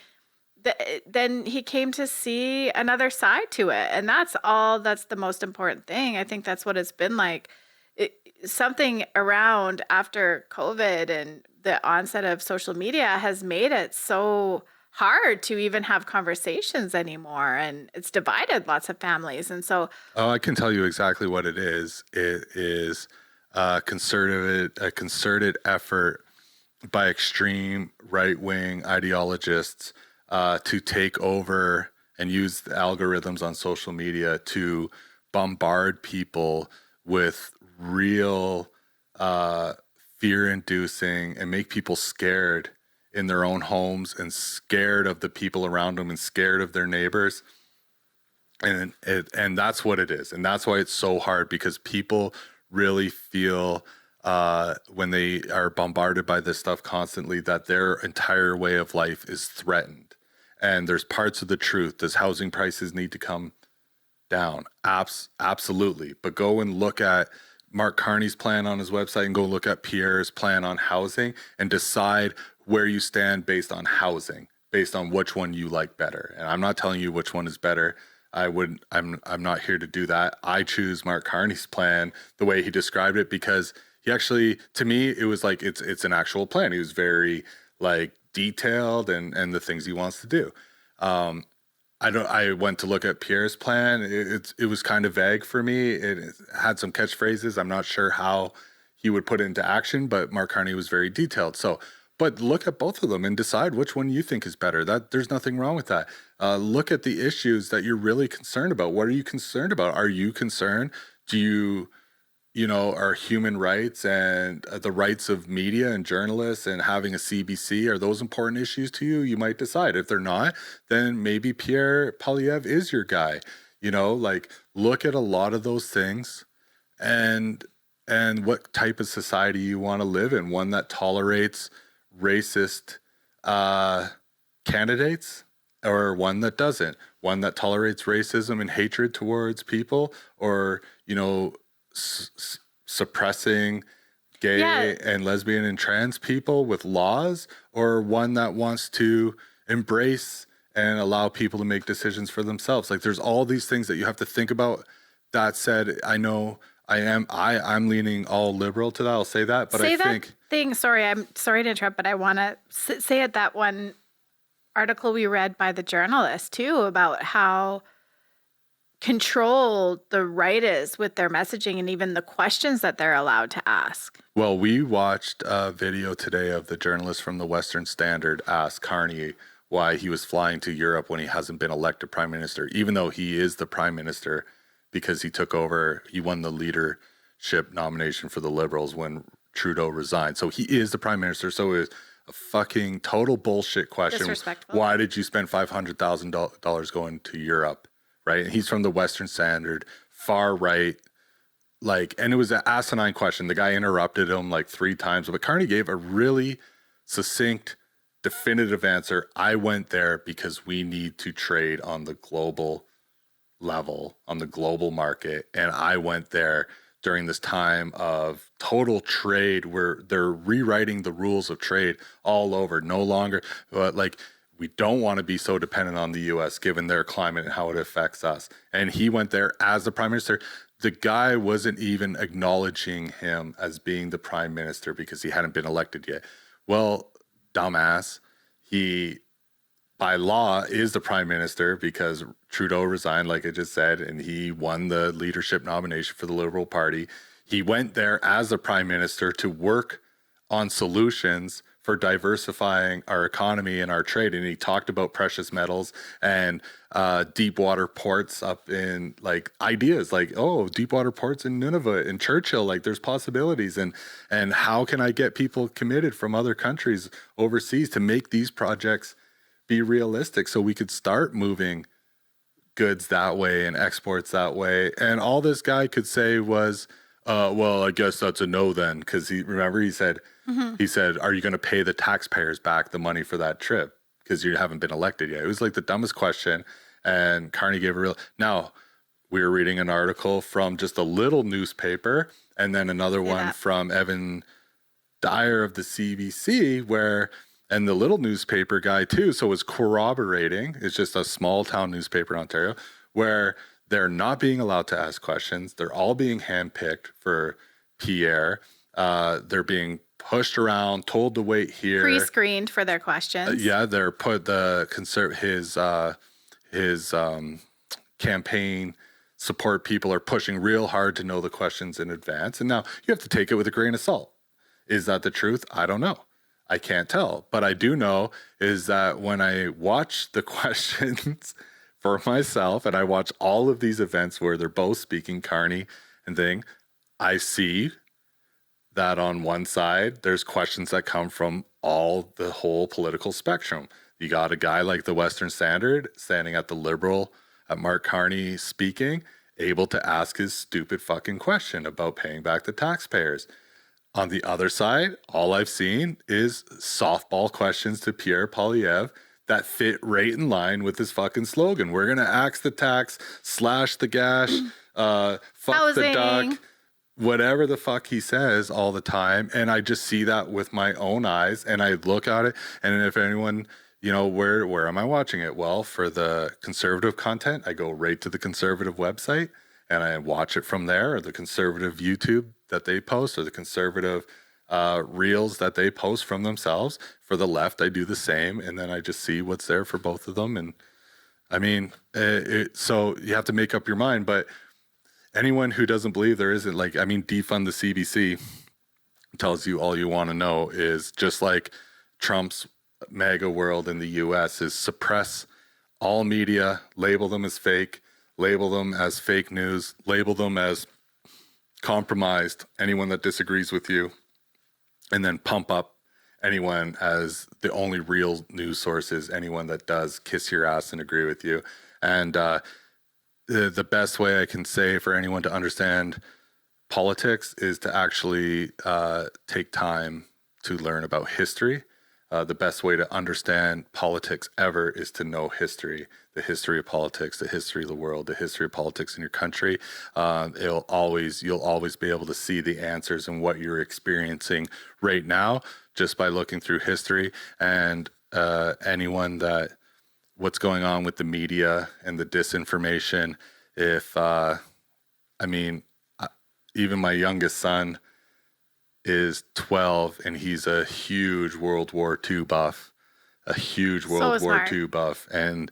then he came to see another side to it. And that's the most important thing. I think that's what it's been like. Something around after COVID and the onset of social media has made it so hard to even have conversations anymore, and it's divided lots of families. And so Oh, I can tell you exactly what it is. It is a concerted effort by extreme right-wing ideologists to take over and use the algorithms on social media to bombard people with real fear-inducing and make people scared in their own homes and scared of the people around them and scared of their neighbors. And that's what it is. And that's why it's so hard, because people really feel when they are bombarded by this stuff constantly that their entire way of life is threatened. And there's parts of the truth. Does housing prices need to come down? Absolutely. But go and look at Mark Carney's plan on his website and go look at Pierre's plan on housing and decide where you stand based on housing, based on which one you like better. And I'm not telling you which one is better. I'm not here to do that. I choose Mark Carney's plan the way he described it, because he actually, to me, it was like it's an actual plan. He was very like detailed and the things he wants to do. I went to look at Pierre's plan. It was kind of vague for me. It had some catchphrases. I'm not sure how he would put it into action, but Mark Carney was very detailed. So, but look at both of them and decide which one you think is better. There's nothing wrong with that. Look at the issues that you're really concerned about. What are you concerned about? Are you concerned? Do are human rights and the rights of media and journalists and having a CBC, are those important issues to you? You might decide. If they're not, then maybe Pierre Poilievre is your guy. Like look at a lot of those things and what type of society you want to live in. One that tolerates racist candidates, or one that doesn't. One that tolerates racism and hatred towards people, or, suppressing gay and lesbian and trans people with laws, or one that wants to embrace and allow people to make decisions for themselves. Like there's all these things that you have to think about. That said, I know I'm leaning all liberal to that. I'll say that, but sorry, I'm sorry to interrupt, but I want to say it, that one article we read by the journalist too, about how controlled the right is with their messaging and even the questions that they're allowed to ask. Well, we watched a video today of the journalist from the Western Standard ask Carney why he was flying to Europe when he hasn't been elected prime minister, even though he is the prime minister, because he took over, he won the leadership nomination for the Liberals when Trudeau resigned. So he is the prime minister. So it was a fucking total bullshit question. Disrespectful. Why did you spend $500,000 going to Europe? Right? And he's from the Western Standard, far right. And it was an asinine question. The guy interrupted him like 3 times, but Carney gave a really succinct, definitive answer. I went there because we need to trade on the global level, on the global market. And I went there during this time of total trade where they're rewriting the rules of trade all over. No longer, we don't want to be so dependent on the U.S. given their climate and how it affects us. And he went there as the prime minister. The guy wasn't even acknowledging him as being the prime minister because he hadn't been elected yet. Well, dumbass, he, by law, is the prime minister because Trudeau resigned, like I just said, and he won the leadership nomination for the Liberal Party. He went there as the prime minister to work on solutions for diversifying our economy and our trade. And he talked about precious metals and deep water ports up in ideas like, deep water ports in Nunavut and Churchill, there's possibilities. And how can I get people committed from other countries overseas to make these projects be realistic so we could start moving goods that way and exports that way. And all this guy could say was, well, I guess that's a no then. Because he said, are you going to pay the taxpayers back the money for that trip? Because you haven't been elected yet. It was like the dumbest question. And Carney gave a real, now, we were reading an article from just a little newspaper, and then another one from Evan Dyer of the CBC, and the little newspaper guy too, so it's corroborating. It's just a small town newspaper in Ontario where they're not being allowed to ask questions. They're all being handpicked for Pierre. They're being pushed around, told to wait here, pre-screened for their questions. They're put his campaign support people are pushing real hard to know the questions in advance, and now you have to take it with a grain of salt. Is that the truth? I don't know. I can't tell, but I do know is that when I watch the questions for myself, and I watch all of these events where they're both speaking, Carney and thing, I see that on one side, there's questions that come from the whole political spectrum. You got a guy like the Western Standard standing at the Liberal, at Mark Carney speaking, able to ask his stupid fucking question about paying back the taxpayers. On the other side, all I've seen is softball questions to Pierre Poilievre that fit right in line with his fucking slogan. We're going to axe the tax, slash the gash, fuck Housing. the duck, whatever the fuck he says all the time. And I just see that with my own eyes, and I look at it. And if anyone, where am I watching it? Well, for the conservative content, I go right to the conservative website and I watch it from there, or the conservative YouTube that they post, or the conservative reels that they post from themselves. For the left, I do the same, and then I just see what's there for both of them. And I mean, so you have to make up your mind. But anyone who doesn't believe there isn't, defund the CBC tells you all you want to know is just like Trump's MAGA world in the US is suppress all media, label them as fake, label them as fake news, label them as compromised, anyone that disagrees with you, and then pump up anyone as the only real news sources, anyone that does kiss your ass and agree with you. And the best way I can say for anyone to understand politics is to actually take time to learn about history. The best way to understand politics ever is to know history, the history of politics, the history of the world, the history of politics in your country. You'll always be able to see the answers and what you're experiencing right now just by looking through history. And what's going on with the media and the disinformation, even my youngest son is 12 and he's a huge World War II buff, and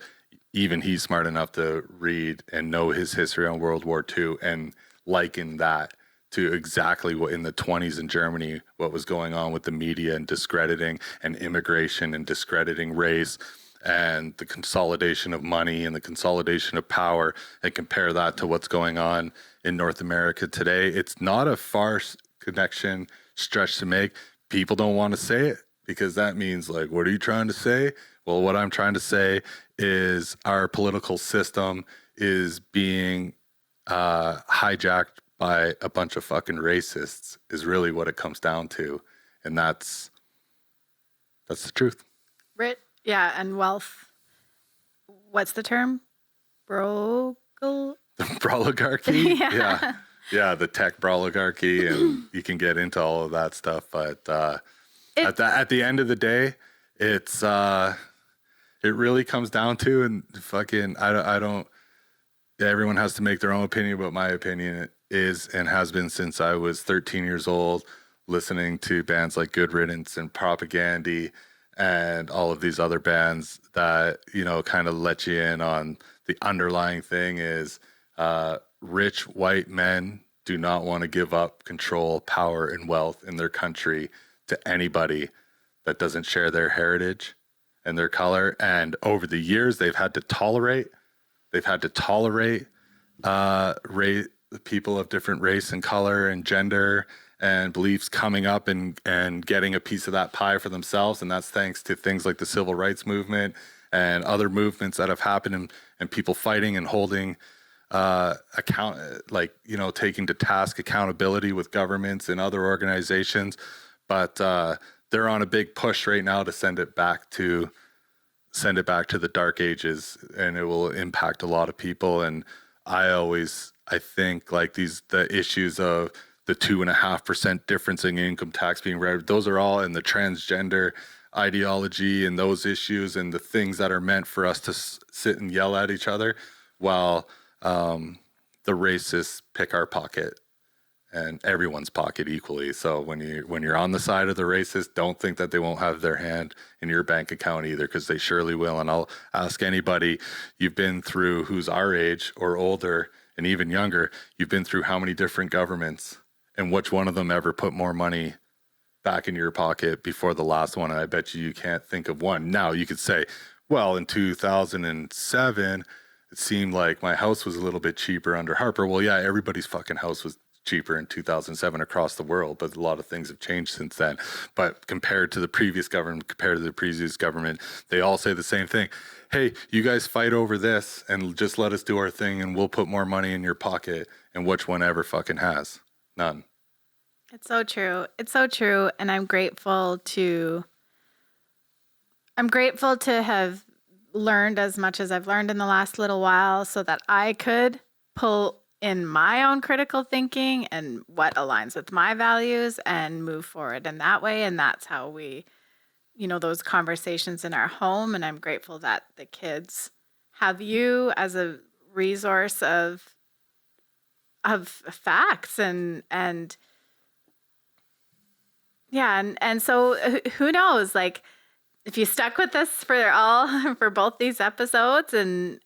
even he's smart enough to read and know his history on World War II and liken that to exactly what in the 20s in Germany, what was going on with the media and discrediting and immigration and discrediting race and the consolidation of money and the consolidation of power, and compare that to what's going on in North America today. It's not a far stretch to make. People don't want to say it because that means like, what are you trying to say? Well, what I'm trying to say is our political system is being hijacked by a bunch of fucking racists is really what it comes down to. And that's the truth. And wealth. What's the term? Broligarchy? Yeah, the tech broligarchy, and you can get into all of that stuff. But at the end of the day, it really comes down to, and fucking, everyone has to make their own opinion, but my opinion is and has been since I was 13 years old, listening to bands like Good Riddance and Propagandy and all of these other bands that, kind of let you in on the underlying thing is rich white men do not want to give up control, power, and wealth in their country to anybody that doesn't share their heritage and their color. And over the years, they've had to tolerate people of different race and color and gender and beliefs coming up and getting a piece of that pie for themselves. And that's thanks to things like the civil rights movement and other movements that have happened, and people fighting and holding taking to task accountability with governments and other organizations. But they're on a big push right now to send it back to the dark ages, and it will impact a lot of people. And I think like the issues of the 2.5% difference in income tax being read, those are all in the transgender ideology and those issues and the things that are meant for us to sit and yell at each other while the racists pick our pocket and everyone's pocket equally. So when you're on the side of the racist, don't think that they won't have their hand in your bank account either, because they surely will. And I'll ask anybody you've been through who's our age or older and even younger, you've been through how many different governments and which one of them ever put more money back in your pocket before the last one? And I bet you can't think of one. Now you could say, well, in 2007, it seemed like my house was a little bit cheaper under Harper. Well, yeah, everybody's fucking house was cheaper in 2007 across the world, but a lot of things have changed since then. But compared to the previous government, they all say the same thing. Hey, you guys fight over this and just let us do our thing and we'll put more money in your pocket. And which one ever fucking has? None. It's so true. It's so true. And I'm grateful to have learned as much as I've learned in the last little while so that I could pull in my own critical thinking and what aligns with my values and move forward in that way. And that's how we, those conversations in our home. And I'm grateful that the kids have you as a resource of facts and yeah. And so who knows, like, if you stuck with us for both these episodes, and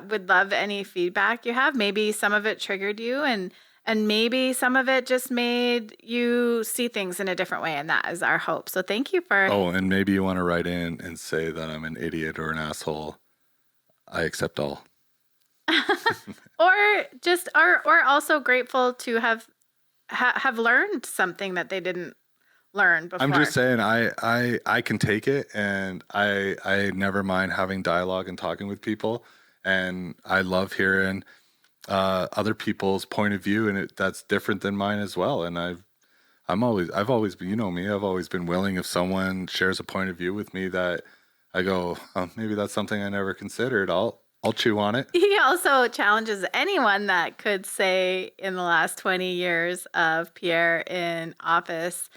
would love any feedback you have. Maybe some of it triggered you and maybe some of it just made you see things in a different way. And that is our hope. So thank you for... Oh, and maybe you want to write in and say that I'm an idiot or an asshole. I accept all. or also grateful to have learned something that they didn't learn before. I'm just saying I can take it, and I never mind having dialogue and talking with people, and I love hearing other people's point of view, and that's different than mine as well. And I've always been, you know me, I've always been willing if someone shares a point of view with me that I go, oh, maybe that's something I never considered. I'll chew on it. He also challenges anyone that could say in the last 20 years of Pierre in office,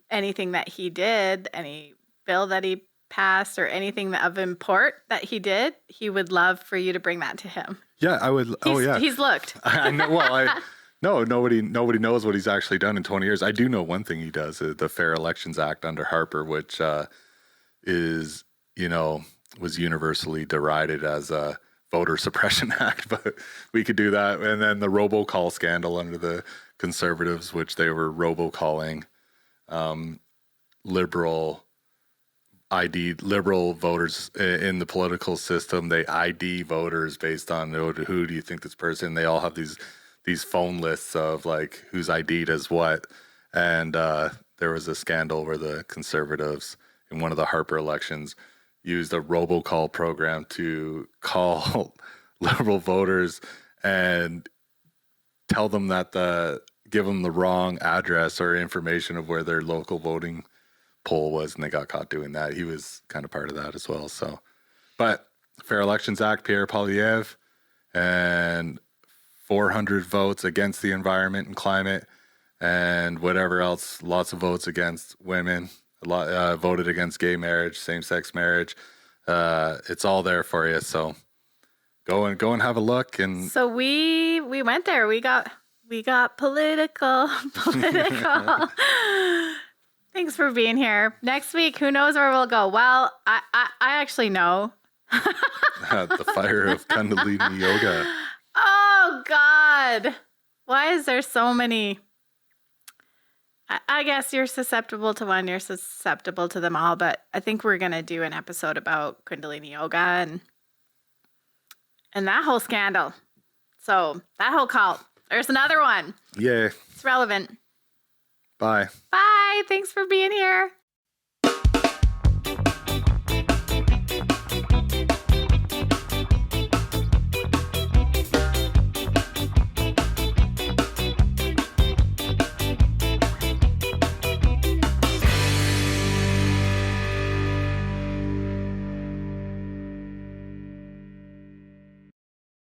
anything that he did, any bill that he passed or anything of import that he did, he would love for you to bring that to him. Yeah, I would. He's looked. I know. Well, no, nobody knows what he's actually done in 20 years. I do know one thing he does, the Fair Elections Act under Harper, which is, was universally derided as a voter suppression act, but we could do that. And then the robocall scandal under the Conservatives, which they were robocalling liberal voters in the political system. They ID voters based on who do you think this person. They all have these phone lists of like who's ID'd as what. And there was a scandal where the Conservatives in one of the Harper elections used a robocall program to call liberal voters and tell them that give them the wrong address or information of where their local voting poll was, and they got caught doing that. He was kind of part of that as well. So, but Fair Elections Act, Pierre Poilievre, and 400 votes against the environment and climate, and whatever else, lots of votes against women, voted against gay marriage, same-sex marriage. It's all there for you. So go and have a look. And so we went there. We got political. Thanks for being here. Next week, who knows where we'll go? Well, I actually know. The fire of Kundalini Yoga. Oh, God. Why is there so many? I guess you're susceptible to one, you're susceptible to them all, but I think we're going to do an episode about Kundalini Yoga and that whole scandal. So that whole cult. There's another one. Yeah. It's relevant. Bye. Bye. Thanks for being here.